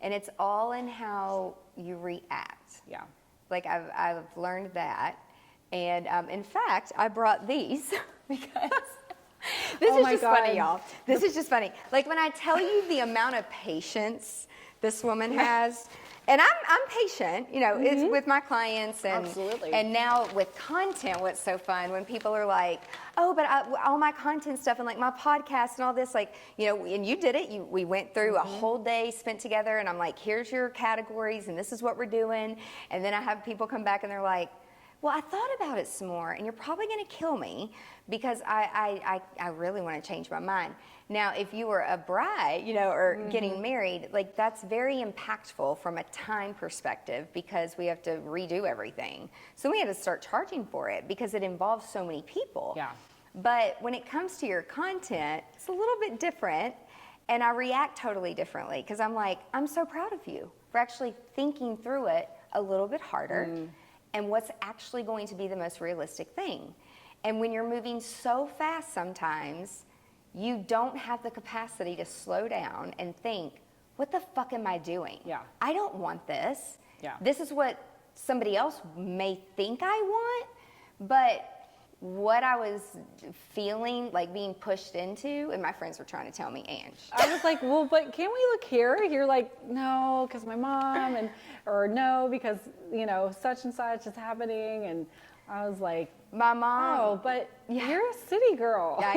S1: And it's all in how you react. Like I've learned that. And in fact, I brought these because this is just funny, y'all. This is just funny. Like when I tell you the amount of patience this woman has, and I'm patient, it's with my clients and
S2: Absolutely.
S1: And now with content, what's so fun when people are like, oh, but all my content stuff and like my podcast and all this, like, and you did it. We went through a whole day spent together, and I'm like, here's your categories, and this is what we're doing. And then I have people come back and they're like, well, I thought about it some more, and you're probably going to kill me because I really want to change my mind. Now, if you were a bride, or getting married, like that's very impactful from a time perspective because we have to redo everything. So we had to start charging for it because it involves so many people. But when it comes to your content, it's a little bit different, and I react totally differently because I'm like, I'm so proud of you for actually thinking through it a little bit harder. And what's actually going to be the most realistic thing. And when you're moving so fast sometimes, you don't have the capacity to slow down and think, what the fuck am I doing? I don't want this. This is what somebody else may think I want, but what I was feeling, like being pushed into, and my friends were trying to tell me, Ange.
S2: I was like, well, but can't we look here? You're like, no, because my mom, or no, because, such and such is happening. And I was like,
S1: my mom.
S2: Oh, but you're a city girl.
S1: I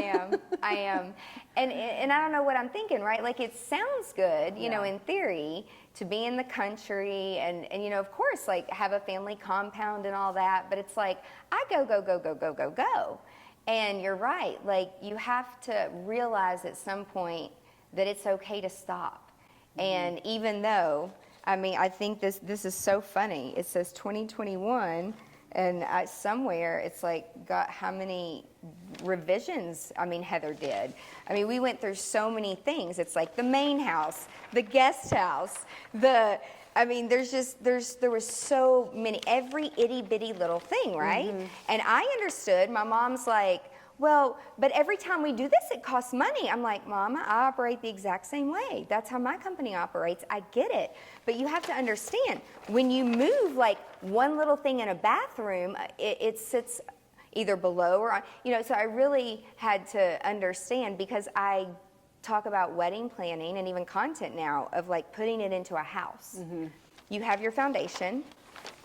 S1: am. And I don't know what I'm thinking, right? Like it sounds good, in theory, to be in the country and of course, like have a family compound and all that. But it's like, I go. And you're right. Like you have to realize at some point that it's okay to stop. And even though, I think this is so funny. It says 2021. And somewhere it's like got how many revisions, Heather did. We went through so many things. It's like the main house, the guest house, there was so many, every itty bitty little thing, right? And I understood. My mom's like, well, but every time we do this, it costs money. I'm like, Mama, I operate the exact same way. That's how my company operates. I get it. But you have to understand, when you move like one little thing in a bathroom, it sits either below or on, so I really had to understand, because I talk about wedding planning and even content now of like putting it into a house. You have your foundation.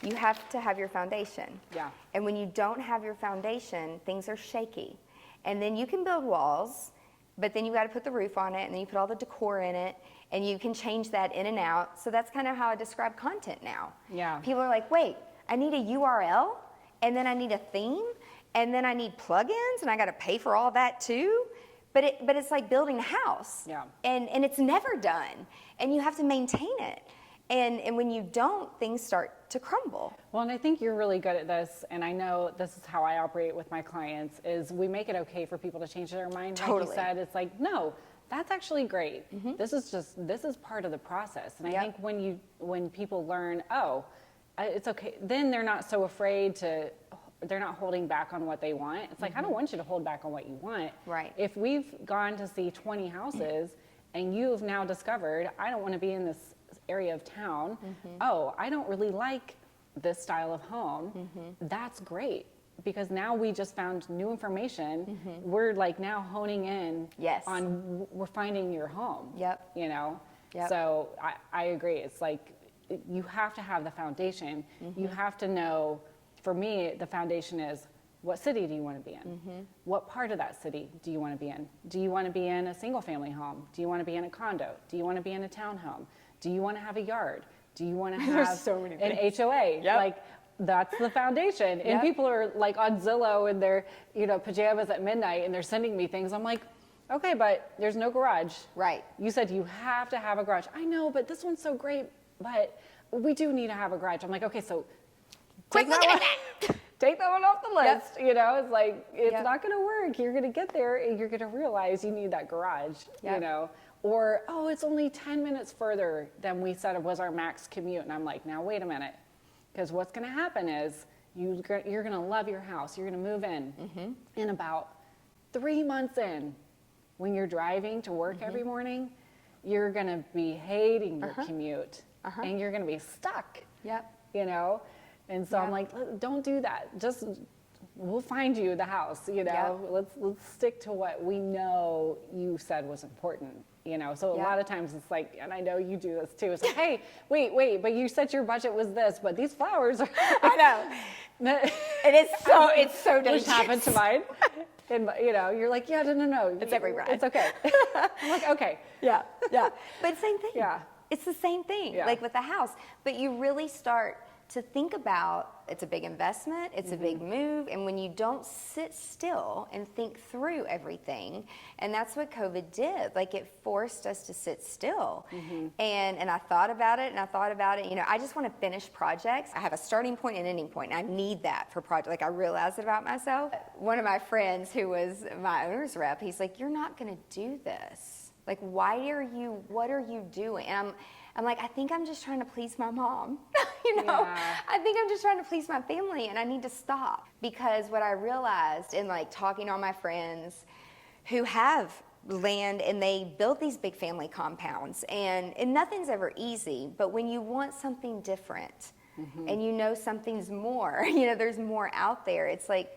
S1: You have to have your foundation.
S2: Yeah.
S1: And when you don't have your foundation, things are shaky. And then you can build walls, but then you got to put the roof on it, and then you put all the decor in it, and you can change that in and out. So that's kind of how I describe content now.
S2: Yeah.
S1: People are like, wait, I need a URL, and then I need a theme, and then I need plugins, and I got to pay for all that too. But it's like building a house.
S2: Yeah.
S1: And it's never done, and you have to maintain it. And when you don't, things start to crumble.
S2: Well, and I think you're really good at this, and I know this is how I operate with my clients, is we make it okay for people to change their mind.
S1: Totally.
S2: Like you said, it's like, no, that's actually great. This is part of the process. And I think when people learn, it's okay, then they're not so afraid they're not holding back on what they want. It's like, I don't want you to hold back on what you want.
S1: Right.
S2: If we've gone to see 20 houses and you've now discovered, I don't want to be in this area of town, I don't really like this style of home, that's great, because now we just found new information. We're like now honing in on, we're finding your home.
S1: Yep.
S2: So I agree. It's like, you have to have the foundation. You have to know, for me, the foundation is, what city do you want to be in? What part of that city do you want to be in? Do you want to be in a single family home? Do you want to be in a condo? Do you want to be in a townhome? Do you want to have a yard? Do you want to have
S1: so many
S2: an
S1: things.
S2: HOA?
S1: Yep.
S2: Like, that's the foundation. And people are like on Zillow in their, pajamas at midnight, and they're sending me things. I'm like, okay, but there's no garage.
S1: Right.
S2: You said you have to have a garage. I know, but this one's so great, but we do need to have a garage. I'm like, okay, so
S1: Quick look at that.
S2: take that one off the list. It's like, it's
S1: Yep.
S2: not going to work. You're going to get there and you're going to realize you need that garage, or, it's only 10 minutes further than we said it was our max commute. And I'm like, now wait a minute, because what's going to happen is you're going to love your house. You're going to move in about 3 months in, when you're driving to work every morning, you're going to be hating your commute and you're going to be stuck.
S1: Yep.
S2: And so I'm like, don't do that. We'll find you the house, let's stick to what we know you said was important, So a lot of times it's like, and I know you do this too. It's like, hey, wait, but you said your budget was this, but these flowers are.
S1: I know. It's so dangerous.
S2: Which happened to mine. And you're like, no.
S1: It's every bride.
S2: It's okay. I'm like, okay.
S1: Yeah. But same thing.
S2: Yeah.
S1: It's the same thing, like with the house. But you really start to think about, it's a big investment, it's a big move, and when you don't sit still and think through everything, and that's what COVID did, like it forced us to sit still. And I thought about it, I just want to finish projects. I have a starting point and ending point, and I need that for project. Like I realized it about myself. One of my friends who was my owner's rep, he's like, you're not going to do this. Like, what are you doing? And I'm like, I think I'm just trying to please my mom. I think I'm just trying to please my family, and I need to stop. Because what I realized in like talking to all my friends who have land and they build these big family compounds, and nothing's ever easy, but when you want something different and something's more, there's more out there, it's like,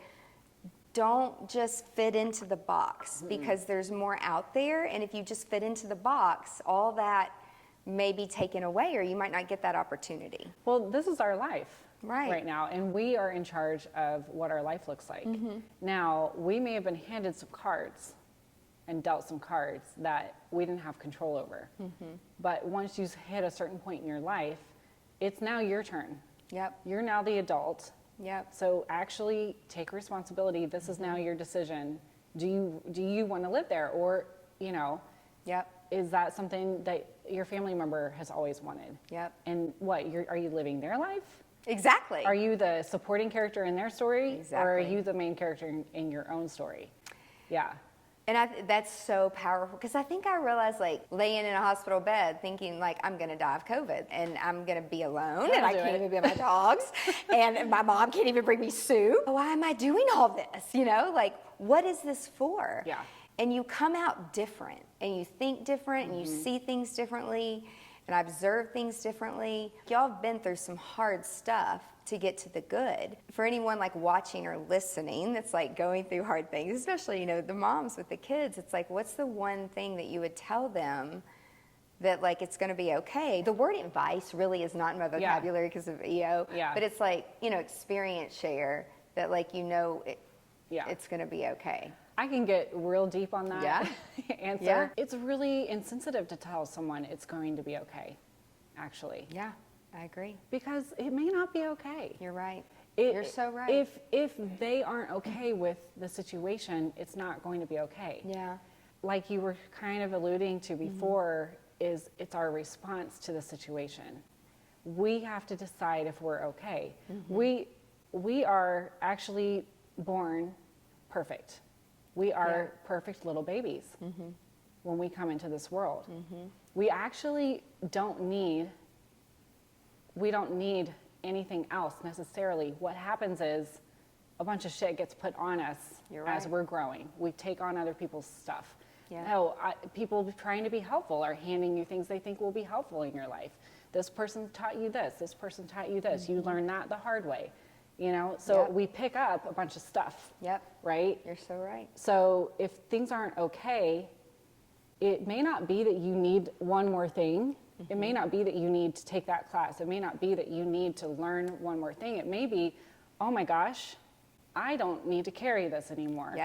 S1: don't just fit into the box because there's more out there. And if you just fit into the box, all that may be taken away, or you might not get that opportunity.
S2: Well, this is our life
S1: right
S2: now, and we are in charge of what our life looks like. Now, we may have been handed some cards and dealt some cards that we didn't have control over. But once you hit a certain point in your life, it's now your turn.
S1: Yep.
S2: You're now the adult.
S1: Yep.
S2: So actually take responsibility. This is now your decision. Do you want to live there, or
S1: Yep.
S2: is that something that your family member has always wanted?
S1: Yep.
S2: And are you living their life?
S1: Exactly.
S2: Are you the supporting character in their story?
S1: Exactly.
S2: Or are you the main character in your own story? Yeah.
S1: And that's so powerful, because I think I realized, like, laying in a hospital bed thinking, like, I'm going to die of COVID and I'm going to be alone and I can't even be with my dogs and my mom can't even bring me soup. Why am I doing all this? You know, like, what is this for?
S2: Yeah.
S1: And you come out different and you think different and you see things differently and observe things differently. Y'all have been through some hard stuff to get to the good. For anyone like watching or listening that's like going through hard things, especially, you know, the moms with the kids, it's like, what's the one thing that you would tell them that like it's going to be okay? The word advice really is not in my vocabulary because of EO, but it's like, you know, experience share that, like, you know, it's going to be okay.
S2: I can get real deep on that answer.
S1: Yeah.
S2: It's really insensitive to tell someone it's going to be okay, actually.
S1: Yeah, I agree.
S2: Because it may not be okay.
S1: You're right. You're so right.
S2: If they aren't okay with the situation, it's not going to be okay.
S1: Yeah.
S2: Like you were kind of alluding to before, is it's our response to the situation. We have to decide if we're okay. We are actually born perfect. We are perfect little babies when we come into this world. We actually don't need anything else necessarily. What happens is a bunch of shit gets put on us as we're growing. We take on other people's stuff. No, people trying to be helpful are handing you things they think will be helpful in your life. This person taught you this. This person taught you this. You learned that the hard way. You know, so we pick up a bunch of stuff. Right?
S1: You're so right.
S2: So if things aren't okay, it may not be that you need one more thing. It may not be that you need to take that class. It may not be that you need to learn one more thing. It may be, oh my gosh, I don't need to carry this anymore.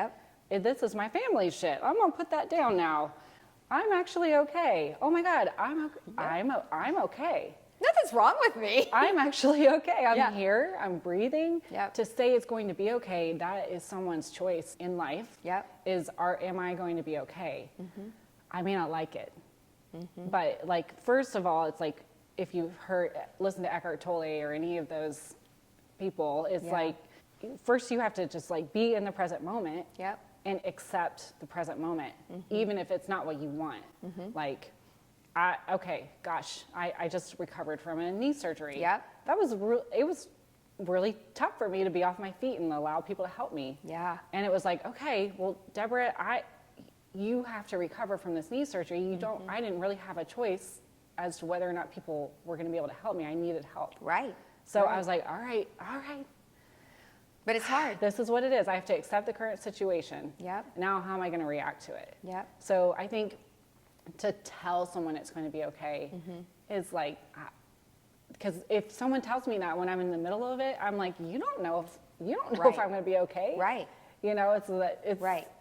S2: This is my family's shit. I'm gonna put that down now. I'm actually okay. Oh my God, I'm okay.
S1: Nothing's wrong with me.
S2: I'm actually okay. I'm here. I'm breathing.
S1: Yep.
S2: To say it's going to be okay, that is someone's choice in life.
S1: Yep.
S2: Am I going to be okay? I may not like it. But like, first of all, it's like, if you've listened to Eckhart Tolle or any of those people, it's like, first you have to just like be in the present moment and accept the present moment, even if it's not what you want. Like, okay, gosh, I just recovered from a knee surgery. That was it was really tough for me to be off my feet and allow people to help me. And it was like, okay, well, Deborah, you have to recover from this knee surgery. You don't. I didn't really have a choice as to whether or not people were going to be able to help me. I needed help. So I was like, all right.
S1: But it's hard.
S2: This is what it is. I have to accept the current situation. Now, how am I going to react to it? So I think to tell someone it's going to be okay is like, because if someone tells me that when I'm in the middle of it, I'm like, you don't know if I'm going to be okay. You know, it's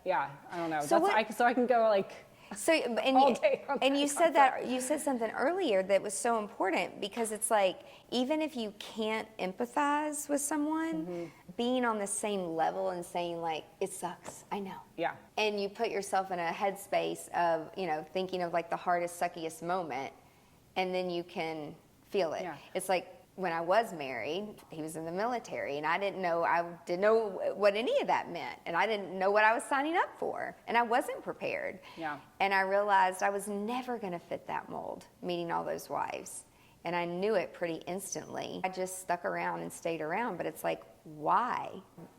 S2: yeah, I don't know. So I can go like all day on
S1: and you said something earlier that was so important, because it's like, even if you can't empathize with someone, being on the same level and saying like, it sucks, I know. And you put yourself in a headspace of, you know, thinking of like the hardest, suckiest moment, and then you can feel it. It's like, when I was married, he was in the military, and I didn't know what any of that meant, and I didn't know what I was signing up for, and I wasn't prepared. And I realized I was never going to fit that mold, meeting all those wives, and I knew it pretty instantly. I just stuck around and stayed around, but it's like, why?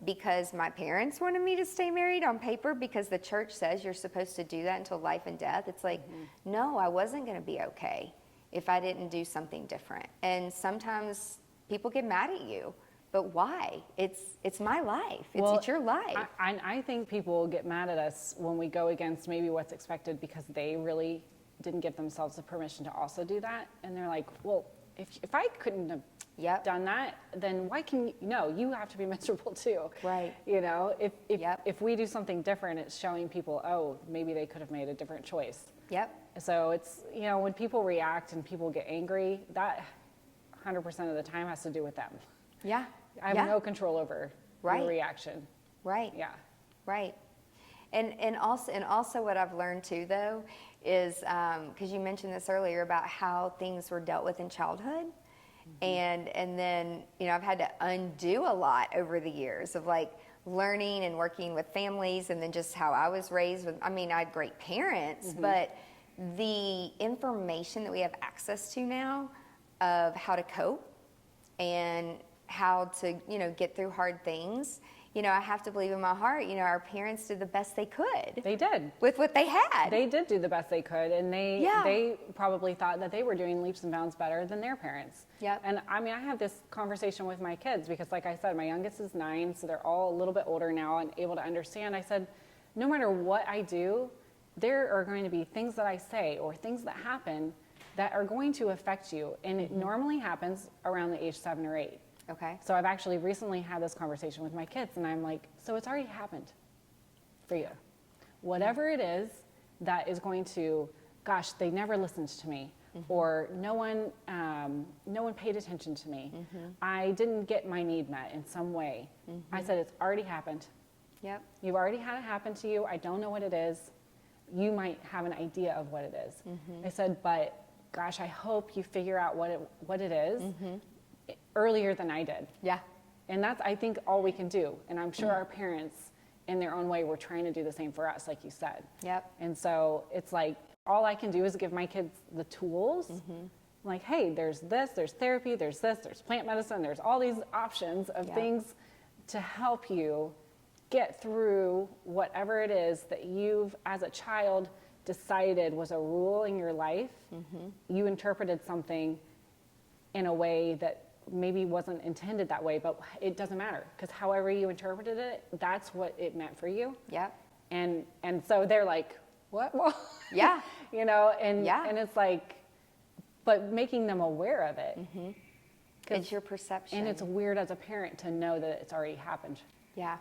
S1: Because my parents wanted me to stay married on paper, because the church says you're supposed to do that until life and death. It's like, no, I wasn't going to be okay if I didn't do something different. And sometimes people get mad at you, but why? It's my life. It's your life.
S2: I think people get mad at us when we go against maybe what's expected, because they really didn't give themselves the permission to also do that. And they're like, well, if I couldn't have done that, then why can you? No, you have to be miserable too. You know, if we do something different, it's showing people, oh, maybe they could have made a different choice. So it's, you know, when people react and people get angry, that 100% of the time has to do with them. I have no control over your reaction.
S1: And also what I've learned too, though, is because you mentioned this earlier about how things were dealt with in childhood, And then, I've had to undo a lot over the years of like learning and working with families, and then just how I was raised with, I had great parents, but the information that we have access to now of how to cope and how to, get through hard things, I have to believe in my heart, our parents did the best they could.
S2: They did.
S1: With what they had.
S2: They did do the best they could, and they probably thought that they were doing leaps and bounds better than their parents.
S1: Yep.
S2: And I have this conversation with my kids because, like I said, my youngest is 9, so they're all a little bit older now and able to understand. I said, no matter what I do, there are going to be things that I say or things that happen that are going to affect you, and it normally happens around the age 7 or 8.
S1: Okay.
S2: So I've actually recently had this conversation with my kids, and I'm like, so it's already happened for you. Whatever it is that is going to, gosh, they never listened to me, or no one paid attention to me. I didn't get my need met in some way. I said, it's already happened.
S1: Yep.
S2: You've already had it happen to you. I don't know what it is. You might have an idea of what it is. I said, but gosh, I hope you figure out what it is earlier than I did.
S1: Yeah.
S2: And that's, I think, all we can do. And I'm sure our parents, in their own way, were trying to do the same for us, like you said.
S1: Yep.
S2: And so it's like, all I can do is give my kids the tools. Like, hey, there's this, there's therapy, there's this, there's plant medicine, there's all these options of things to help you get through whatever it is that you've, as a child, decided was a rule in your life. You interpreted something in a way that maybe wasn't intended that way, but it doesn't matter, because however you interpreted it, that's what it meant for you.
S1: Yep.
S2: And so they're like, what? Well,
S1: Yeah.
S2: And it's like, but making them aware of it.
S1: It's your perception.
S2: And it's weird as a parent to know that it's already happened.
S1: Yeah.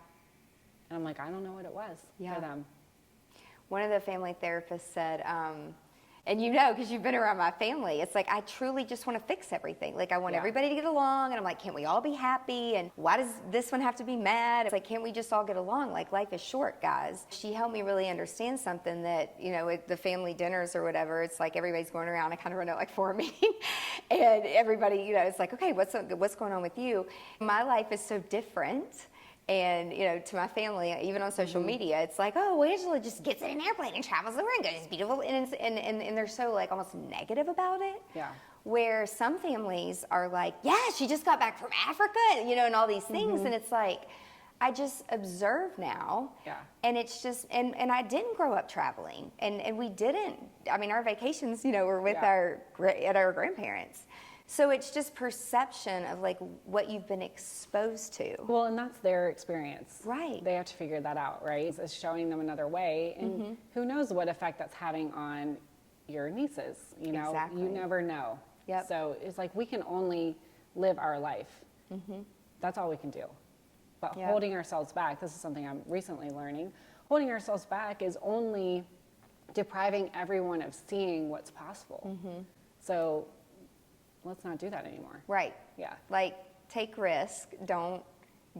S2: And I'm like, I don't know what it was for them.
S1: One of the family therapists said, and because you've been around my family, it's like, I truly just want to fix everything. Like, I want everybody to get along, and I'm like, can't we all be happy? And why does this one have to be mad? It's like, can't we just all get along? Like, life is short, guys. She helped me really understand something that, at the family dinners or whatever, it's like everybody's going around. I kind of run it like for a meeting. And everybody, it's like, okay, what's going on with you? My life is so different. And, to my family, even on social media, it's like, oh, Angela just gets in an airplane and travels the world and goes, it's beautiful. And they're so, like, almost negative about it.
S2: Yeah.
S1: Where some families are like, yeah, she just got back from Africa, and all these things. And it's like, I just observe now.
S2: Yeah.
S1: And it's just, and I didn't grow up traveling. And we didn't. Our vacations, were with our grandparents. So it's just perception of like what you've been exposed to.
S2: Well, and that's their experience.
S1: Right.
S2: They have to figure that out, right? It's showing them another way. And who knows what effect that's having on your nieces,
S1: Exactly.
S2: You never know.
S1: Yep.
S2: So it's like we can only live our life. That's all we can do. But holding ourselves back, this is something I'm recently learning, holding ourselves back is only depriving everyone of seeing what's possible. So let's not do that anymore.
S1: Right.
S2: Yeah.
S1: Like, take risk. Don't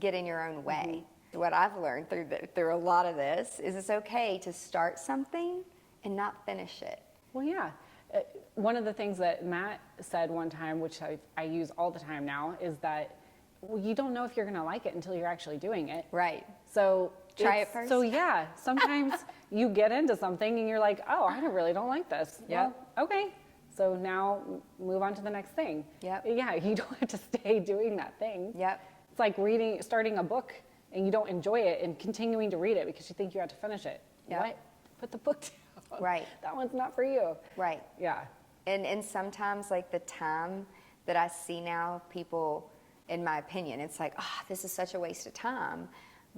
S1: get in your own way. What I've learned through a lot of this is it's okay to start something and not finish it.
S2: Well, yeah. One of the things that Matt said one time, which I use all the time now, is that you don't know if you're going to like it until you're actually doing it.
S1: Right.
S2: So
S1: try it first.
S2: So yeah, sometimes you get into something and you're like, oh, I really don't like this.
S1: Yeah.
S2: Well, okay. So now move on to the next thing.
S1: Yep.
S2: Yeah, you don't have to stay doing that thing.
S1: Yep.
S2: It's like starting a book and you don't enjoy it and continuing to read it because you think you have to finish it.
S1: Yep.
S2: What? Put the book down.
S1: Right.
S2: That one's not for you.
S1: Right.
S2: Yeah.
S1: And sometimes, like, the time that I see now, people, in my opinion, it's like, this is such a waste of time.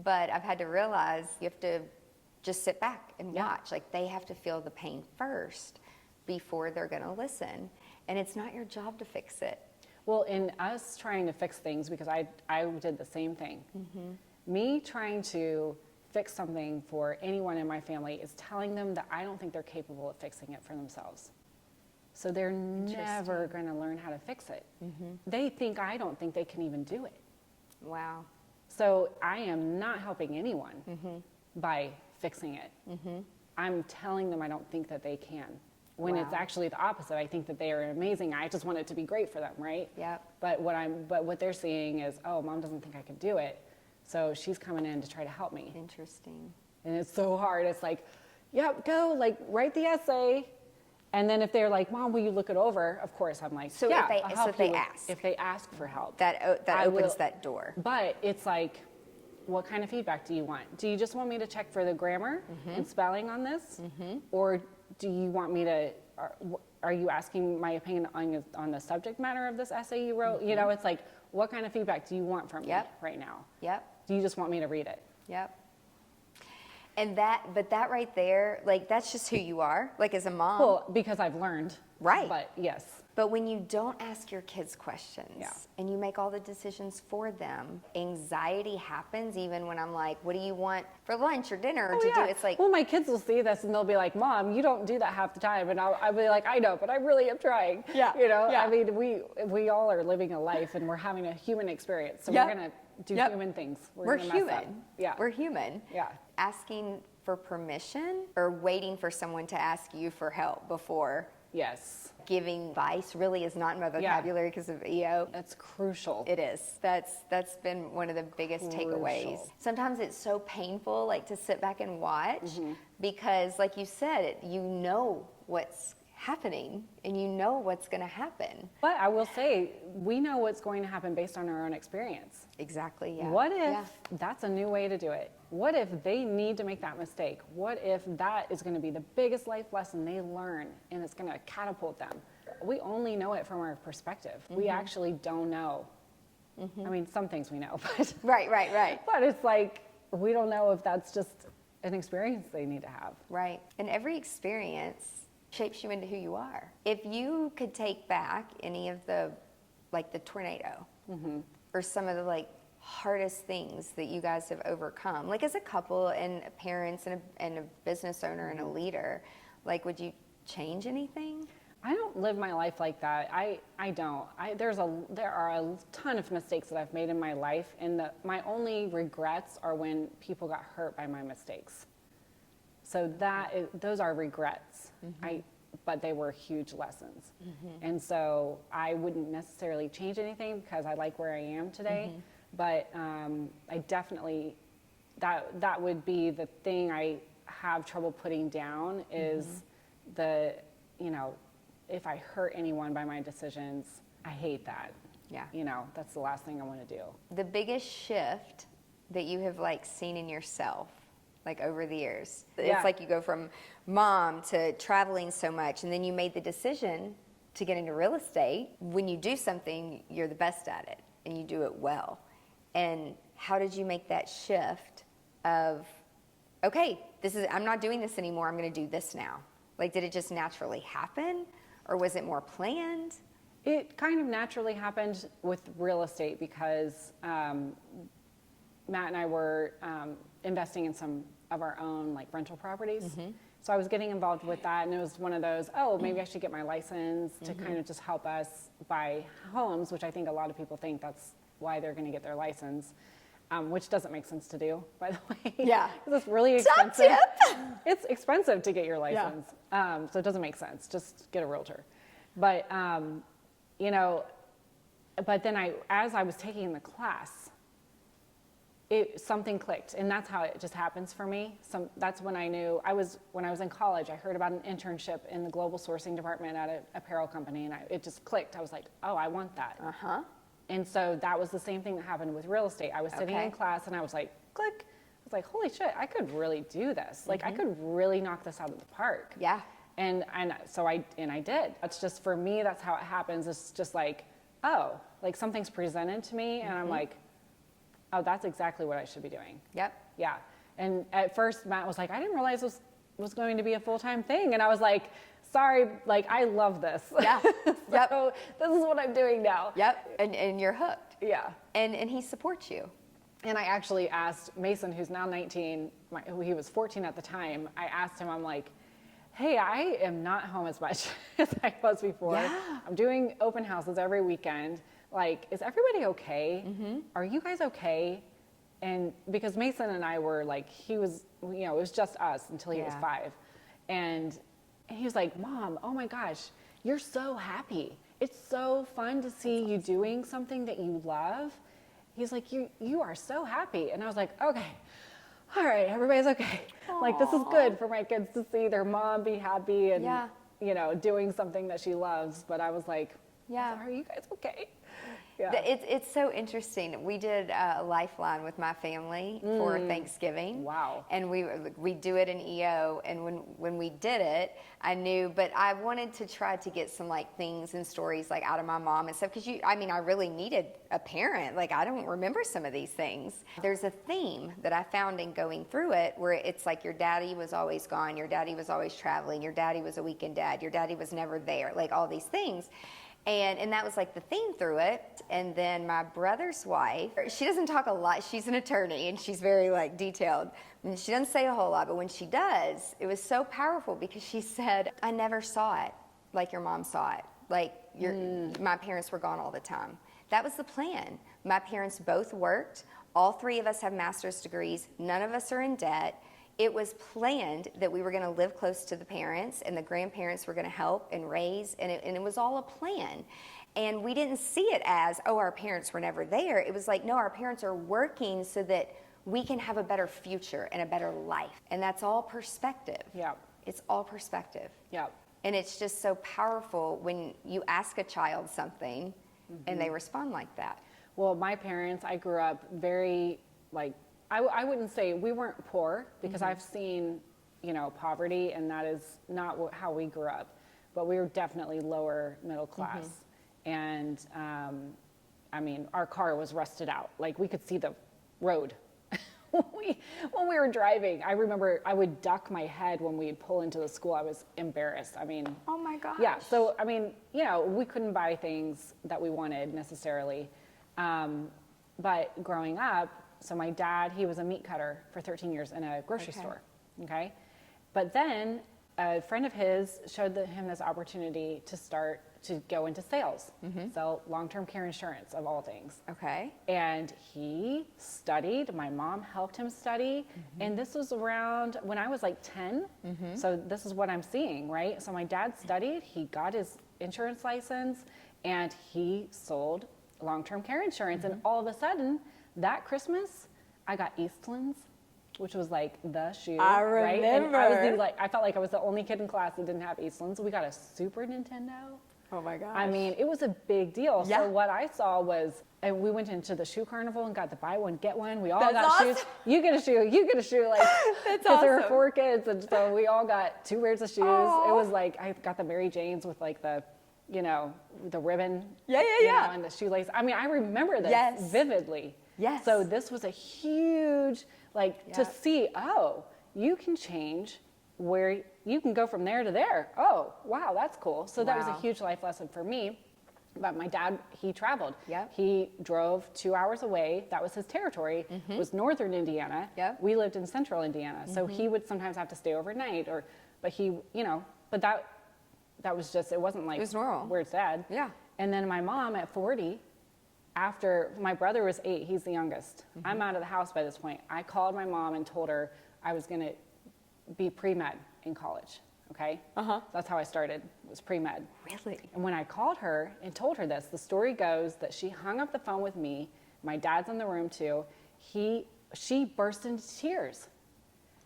S1: But I've had to realize you have to just sit back and watch. Like, they have to feel the pain first before they're going to listen. And it's not your job to fix it.
S2: Well, in us trying to fix things, because I did the same thing. Me trying to fix something for anyone in my family is telling them that I don't think they're capable of fixing it for themselves. So they're never going to learn how to fix it. They think I don't think they can even do it.
S1: Wow.
S2: So I am not helping anyone by fixing it. I'm telling them I don't think that they can. when
S1: Wow.
S2: it's actually the opposite. I think that they are amazing. I just want it to be great for them, right?
S1: Yep.
S2: But what they're seeing is, oh, mom doesn't think I can do it, so she's coming in to try to help me.
S1: Interesting.
S2: And it's so hard. It's like, yep, go, like, write the essay. And then if they're like, Mom, will you look it over? Of course, I'm like,
S1: So
S2: yeah,
S1: if they,
S2: I'll
S1: so
S2: help
S1: if they
S2: you
S1: ask,
S2: if they ask for help.
S1: that
S2: I
S1: opens
S2: will-
S1: that door.
S2: But it's like, what kind of feedback do you want? Do you just want me to check for the grammar and spelling on this? Or do you want me to, are you asking my opinion on the subject matter of this essay you wrote? You know, it's like, what kind of feedback do you want from me right now?
S1: Yep.
S2: Do you just want me to read it?
S1: Yep. And that right there, like, that's just who you are, like, as a mom.
S2: Well, because I've learned.
S1: Right.
S2: But yes.
S1: But when you don't ask your kids questions
S2: Yeah.
S1: and you make all the decisions for them, anxiety happens even when I'm like, what do you want for lunch or dinner
S2: Oh,
S1: to
S2: yeah.
S1: do? It's like,
S2: well, my kids will see this and they'll be like, Mom, you don't do that half the time. And I'll be like, I know, but I really am trying.
S1: Yeah.
S2: You know,
S1: Yeah.
S2: I mean, we all are living a life and we're having a human experience. So
S1: Yep.
S2: we're going to do
S1: Yep.
S2: human things.
S1: we're
S2: gonna mess up.
S1: human.
S2: Yeah.
S1: We're human.
S2: Yeah.
S1: Asking for permission or waiting for someone to ask you for help before
S2: Yes.
S1: giving advice really is not in my vocabulary because of EO.
S2: That's crucial.
S1: It is. That's been one of the biggest takeaways.
S2: Crucial.
S1: Sometimes it's so painful, like, to sit back and watch because, like you said, you know what's happening and you know what's going to happen.
S2: But I will say, we know what's going to happen based on our own experience.
S1: Exactly. Yeah.
S2: What if
S1: Yeah.
S2: that's a new way to do it? What if they need to make that mistake? What if that is going to be the biggest life lesson they learn and it's going to catapult them? We only know it from our perspective. We actually don't know. I mean, some things we know, but
S1: Right.
S2: but it's like we don't know if that's just an experience they need to have.
S1: Right. And every experience shapes you into who you are. If you could take back any of the, like, the tornado or some of the, like, hardest things that you guys have overcome, like, as a couple and parents and a business owner and a leader, like, would you change anything?
S2: I don't live my life like that. I don't. There are a ton of mistakes that I've made in my life, and my only regrets are when people got hurt by my mistakes. So those are regrets. But they were huge lessons. And so I wouldn't necessarily change anything because I like where I am today. But I definitely, that would be the thing I have trouble putting down is if I hurt anyone by my decisions, I hate that.
S1: Yeah.
S2: That's the last thing I want to do.
S1: The biggest shift that you have, like, seen in yourself, like, over the years.
S2: Yeah.
S1: It's like you go from mom to traveling so much, and then you made the decision to get into real estate. When you do something, you're the best at it, and you do it well. And how did you make that shift of, okay, I'm not doing this anymore, I'm going to do this now? Like, did it just naturally happen, or was it more planned?
S2: It kind of naturally happened with real estate because Matt and I were investing in some of our own, like, rental properties. So I was getting involved with that, and it was one of those, maybe I should get my license to kind of just help us buy homes, which I think a lot of people think that's why they're going to get their license, which doesn't make sense to do, by the way.
S1: Yeah.
S2: 'Cause it's really
S1: Top
S2: expensive.
S1: tip.
S2: It's expensive to get your license, so it doesn't make sense. Just get a realtor. But, but then as I was taking the class, something clicked, and that's how it just happens for me. That's when I knew when I was in college, I heard about an internship in the global sourcing department at an apparel company, and it just clicked. I was like, oh, I want that. And so that was the same thing that happened with real estate. I was sitting in class, and I was like, click. I was like, holy shit, I could really do this. Like, I could really knock this out of the park.
S1: Yeah.
S2: And so I did. That's just, for me, that's how it happens. It's just like, like something's presented to me, and I'm like, oh, that's exactly what I should be doing.
S1: Yep.
S2: Yeah. And at first, Matt was like, I didn't realize this was going to be a full-time thing. And I was like, sorry, like, I love this.
S1: Yeah.
S2: So this is what I'm doing now.
S1: Yep. And you're hooked.
S2: Yeah.
S1: And he supports you.
S2: And I actually asked Mason, who's now 19, he was 14 at the time, I asked him, I'm like, hey, I am not home as much as I was before.
S1: Yeah.
S2: I'm doing open houses every weekend. Like, is everybody okay? Are you guys okay? And because Mason and I were like, it was just us until he was 5. And And he was like, Mom, oh my gosh, you're so happy. It's so fun to see you doing something that you love. He's like, you are so happy. And I was like, okay, all right, everybody's okay.
S1: Aww.
S2: Like, this is good for my kids to see their mom be happy and,
S1: Yeah.
S2: you know, doing something that she loves. But I was like,
S1: yeah.
S2: are you guys okay? Yeah.
S1: It's so interesting. We did a Lifeline with my family for Thanksgiving.
S2: Wow.
S1: And we do it in EO. And when we did it, I knew, but I wanted to try to get some like things and stories like out of my mom and stuff. Because I really needed a parent. Like, I don't remember some of these things. There's a theme that I found in going through it where it's like your daddy was always gone, your daddy was always traveling, your daddy was a weekend dad, your daddy was never there, like all these things. And that was like the theme through it. And then my brother's wife, she doesn't talk a lot. She's an attorney and she's very like detailed. And she doesn't say a whole lot, but when she does, it was so powerful because she said, I never saw it like your mom saw it. Like my parents were gone all the time. That was the plan. My parents both worked. All three of us have master's degrees. None of us are in debt. It was planned that we were going to live close to the parents and the grandparents were going to help and raise, and it was all a plan. And we didn't see it as, oh, our parents were never there. It was like, no, our parents are working so that we can have a better future and a better life. And that's all perspective.
S2: Yeah.
S1: It's all perspective.
S2: Yeah.
S1: And it's just so powerful when you ask a child something and they respond like that.
S2: Well, my parents, I grew up very, like, I wouldn't say we weren't poor because I've seen, you know, poverty, and that is not how we grew up, but we were definitely lower middle class. And our car was rusted out. Like, we could see the road when we were driving. I remember I would duck my head when we'd pull into the school. I was embarrassed.
S1: Oh my gosh.
S2: Yeah. So, you know, we couldn't buy things that we wanted necessarily. But growing up, so my dad, he was a meat cutter for 13 years in a grocery store, okay? But then a friend of his showed him this opportunity to start to go into sales, sell long-term care insurance of all things.
S1: Okay.
S2: And he studied, my mom helped him study, and this was around when I was like 10, so this is what I'm seeing, right? So my dad studied, he got his insurance license, and he sold long-term care insurance, and all of a sudden, that Christmas, I got Eastlands, which was like the shoe.
S1: I
S2: right?
S1: remember.
S2: And I felt like I was the only kid in class that didn't have Eastlands. We got a Super Nintendo.
S1: Oh my gosh.
S2: It was a big deal.
S1: Yeah.
S2: So what I saw was, and we went into the shoe carnival and got the buy one, get one. We all
S1: That's
S2: got
S1: awesome.
S2: shoes. You get a shoe, you get a shoe. Like,
S1: That's
S2: because there were
S1: awesome.
S2: 4 kids, and so we all got 2 pairs of shoes.
S1: Aww.
S2: It was like, I got the Mary Janes with like the, you know, the ribbon.
S1: Yeah.
S2: You know, and the shoelace. I remember this vividly.
S1: Yes.
S2: So this was a huge, to see, oh, you can change where you can go from there to there. Oh, wow, that's cool. So that was a huge life lesson for me. But my dad, he traveled.
S1: Yep.
S2: He drove 2 hours away. That was his territory. It was northern Indiana.
S1: Yep.
S2: We lived in central Indiana. So he would sometimes have to stay overnight, but he, you know, but that was just, it wasn't like,
S1: it was normal.
S2: Where's dad?
S1: Yeah.
S2: And then my mom at 40, after my brother was 8, he's the youngest. I'm out of the house by this point. I called my mom and told her I was going to be pre-med in college. Okay? That's how I started, was pre-med.
S1: Really?
S2: And when I called her and told her this, the story goes that she hung up the phone with me. My dad's in the room too. She burst into tears.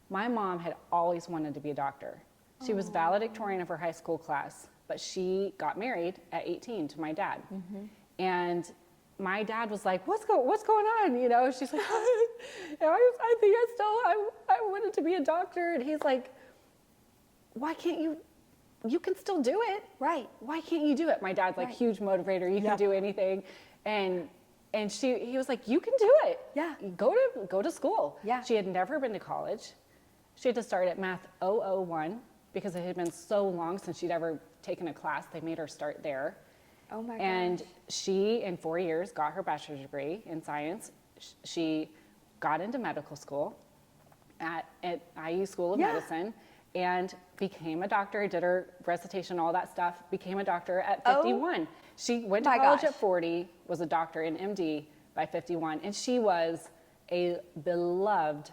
S2: My mom had always wanted to be a doctor. She was valedictorian of her high school class, but she got married at 18 to my dad. And my dad was like, what's going on? You know, she's like, I think I wanted to be a doctor. And he's like, why can't you can still do it.
S1: Right.
S2: Why can't you do it? My dad's like, huge motivator. You can do anything. And he was like, you can do it.
S1: Yeah.
S2: Go to school.
S1: Yeah.
S2: She had never been to college. She had to start at Math 001 because it had been so long since she'd ever taken a class. They made her start there.
S1: Oh my gosh.
S2: And she, in 4 years, got her bachelor's degree in science. She got into medical school at IU School of Medicine and became a doctor, did her recitation, all that stuff, became a doctor at 51. She went to college at 40, was a doctor in MD by 51, and she was a beloved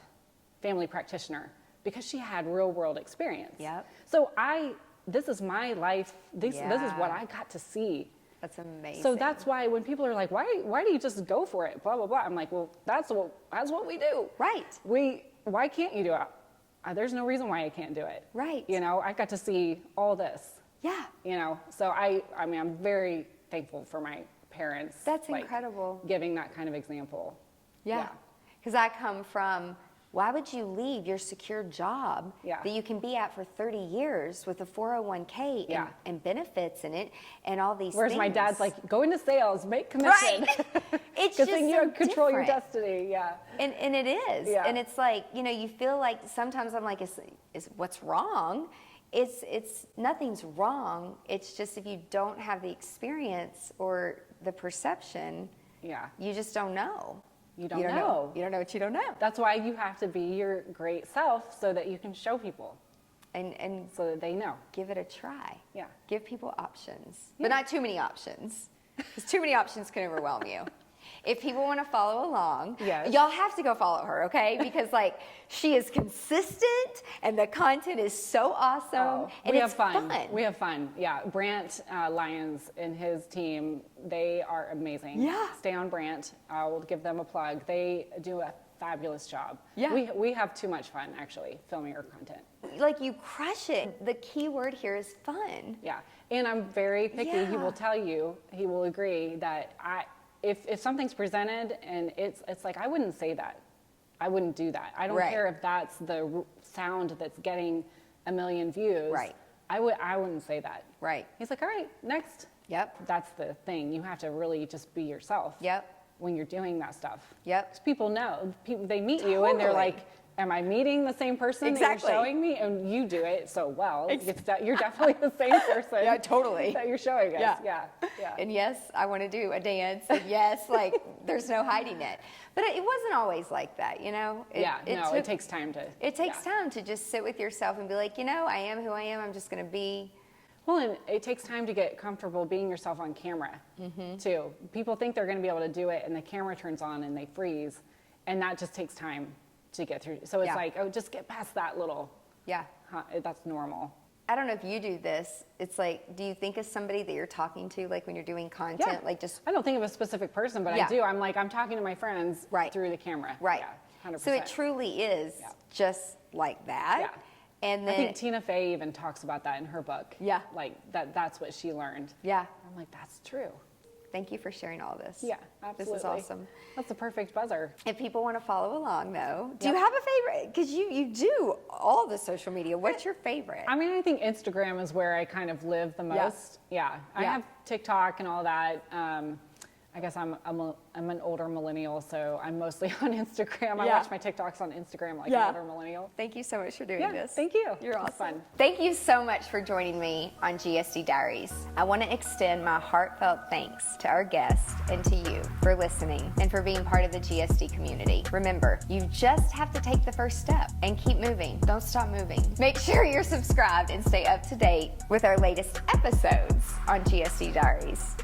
S2: family practitioner because she had real world experience.
S1: Yep.
S2: So I this is my life. This is what I got to see.
S1: That's amazing.
S2: So that's why when people are like, why do you just go for it? Blah, blah, blah. I'm like, well, that's what we do.
S1: Right.
S2: Why can't you do it? There's no reason why I can't do it.
S1: Right.
S2: You know, I got to see all this.
S1: Yeah.
S2: You know, so I mean, I'm very thankful for my parents.
S1: That's
S2: like,
S1: incredible.
S2: Giving that kind of example.
S1: Yeah. Because I come from, why would you leave your secure job that you can be at for 30 years with a 401k and benefits in it and all these
S2: Whereas
S1: things?
S2: my dad's like, go into sales, make commission.
S1: Right. It's
S2: Because
S1: just
S2: then you
S1: so
S2: control your
S1: different.
S2: destiny. Yeah.
S1: And it is.
S2: Yeah.
S1: And it's like, you know, you feel like sometimes I'm like, is what's wrong? It's nothing's wrong. It's just if you don't have the experience or the perception, you just don't know.
S2: You don't know.
S1: You don't know what you don't know.
S2: That's why you have to be your great self so that you can show people.
S1: And
S2: so that they know.
S1: Give it a try.
S2: Yeah.
S1: Give people options, but not too many options, because too many options can overwhelm you. If people want to follow along, y'all have to go follow her, okay? Because like she is consistent and the content is so awesome and
S2: we
S1: it's
S2: have fun. We have fun. Yeah, Brant Lyons and his team, they are amazing.
S1: Yeah.
S2: Stay on Brant. I will give them a plug. They do a fabulous job.
S1: Yeah.
S2: We have too much fun actually filming our content.
S1: Like you crush it. The key word here is fun.
S2: Yeah, and I'm very picky.
S1: Yeah.
S2: He will tell you, he will agree that if something's presented and it's like, I wouldn't say that. I wouldn't do that. I don't care if that's the sound that's getting 1 million views.
S1: Right.
S2: I wouldn't say that.
S1: Right.
S2: He's like, all right, next.
S1: Yep.
S2: That's the thing. You have to really just be yourself.
S1: Yep.
S2: When you're doing that stuff.
S1: Yep.
S2: 'Cause people know. They meet you and they're like, am I meeting the same person that you're showing me? And you do it so well. You're definitely the same person.
S1: Yeah, totally.
S2: That you're showing us. Yeah.
S1: And yes, I want to do a dance. And yes, like there's no hiding it. But it wasn't always like that, you know?
S2: It takes time to.
S1: It takes time to just sit with yourself and be like, you know, I am who I am. I'm just going to be.
S2: Well, and it takes time to get comfortable being yourself on camera, too. People think they're going to be able to do it, and the camera turns on and they freeze. And that just takes time to get through. So it's like, oh, just get past that little.
S1: Yeah.
S2: That's normal.
S1: I don't know if you do this. It's like, do you think of somebody that you're talking to, like when you're doing content?
S2: Yeah.
S1: Like just.
S2: I don't think of a specific person, but I do. I'm like, I'm talking to my friends through the camera.
S1: Right.
S2: Yeah, 100%.
S1: So it truly is just like that.
S2: Yeah.
S1: And then
S2: I think Tina Fey even talks about that in her book.
S1: Yeah.
S2: Like that's what she learned.
S1: Yeah.
S2: I'm like, that's true.
S1: Thank you for sharing all this.
S2: Yeah, absolutely.
S1: This is awesome.
S2: That's the perfect buzzer.
S1: If people want to follow along, though, do you have a favorite? Because you do all the social media. What's your favorite?
S2: I mean, I think Instagram is where I kind of live the most. Yeah. I have TikTok and all that. I guess I'm an older millennial, so I'm mostly on Instagram. I watch my TikToks on Instagram like an older millennial.
S1: Thank you so much for doing this.
S2: Thank you.
S1: You're awesome.
S2: Fun.
S1: Thank you so much for joining me on GSD Diaries. I want to extend my heartfelt thanks to our guests and to you for listening and for being part of the GSD community. Remember, you just have to take the first step and keep moving. Don't stop moving. Make sure you're subscribed and stay up to date with our latest episodes on GSD Diaries.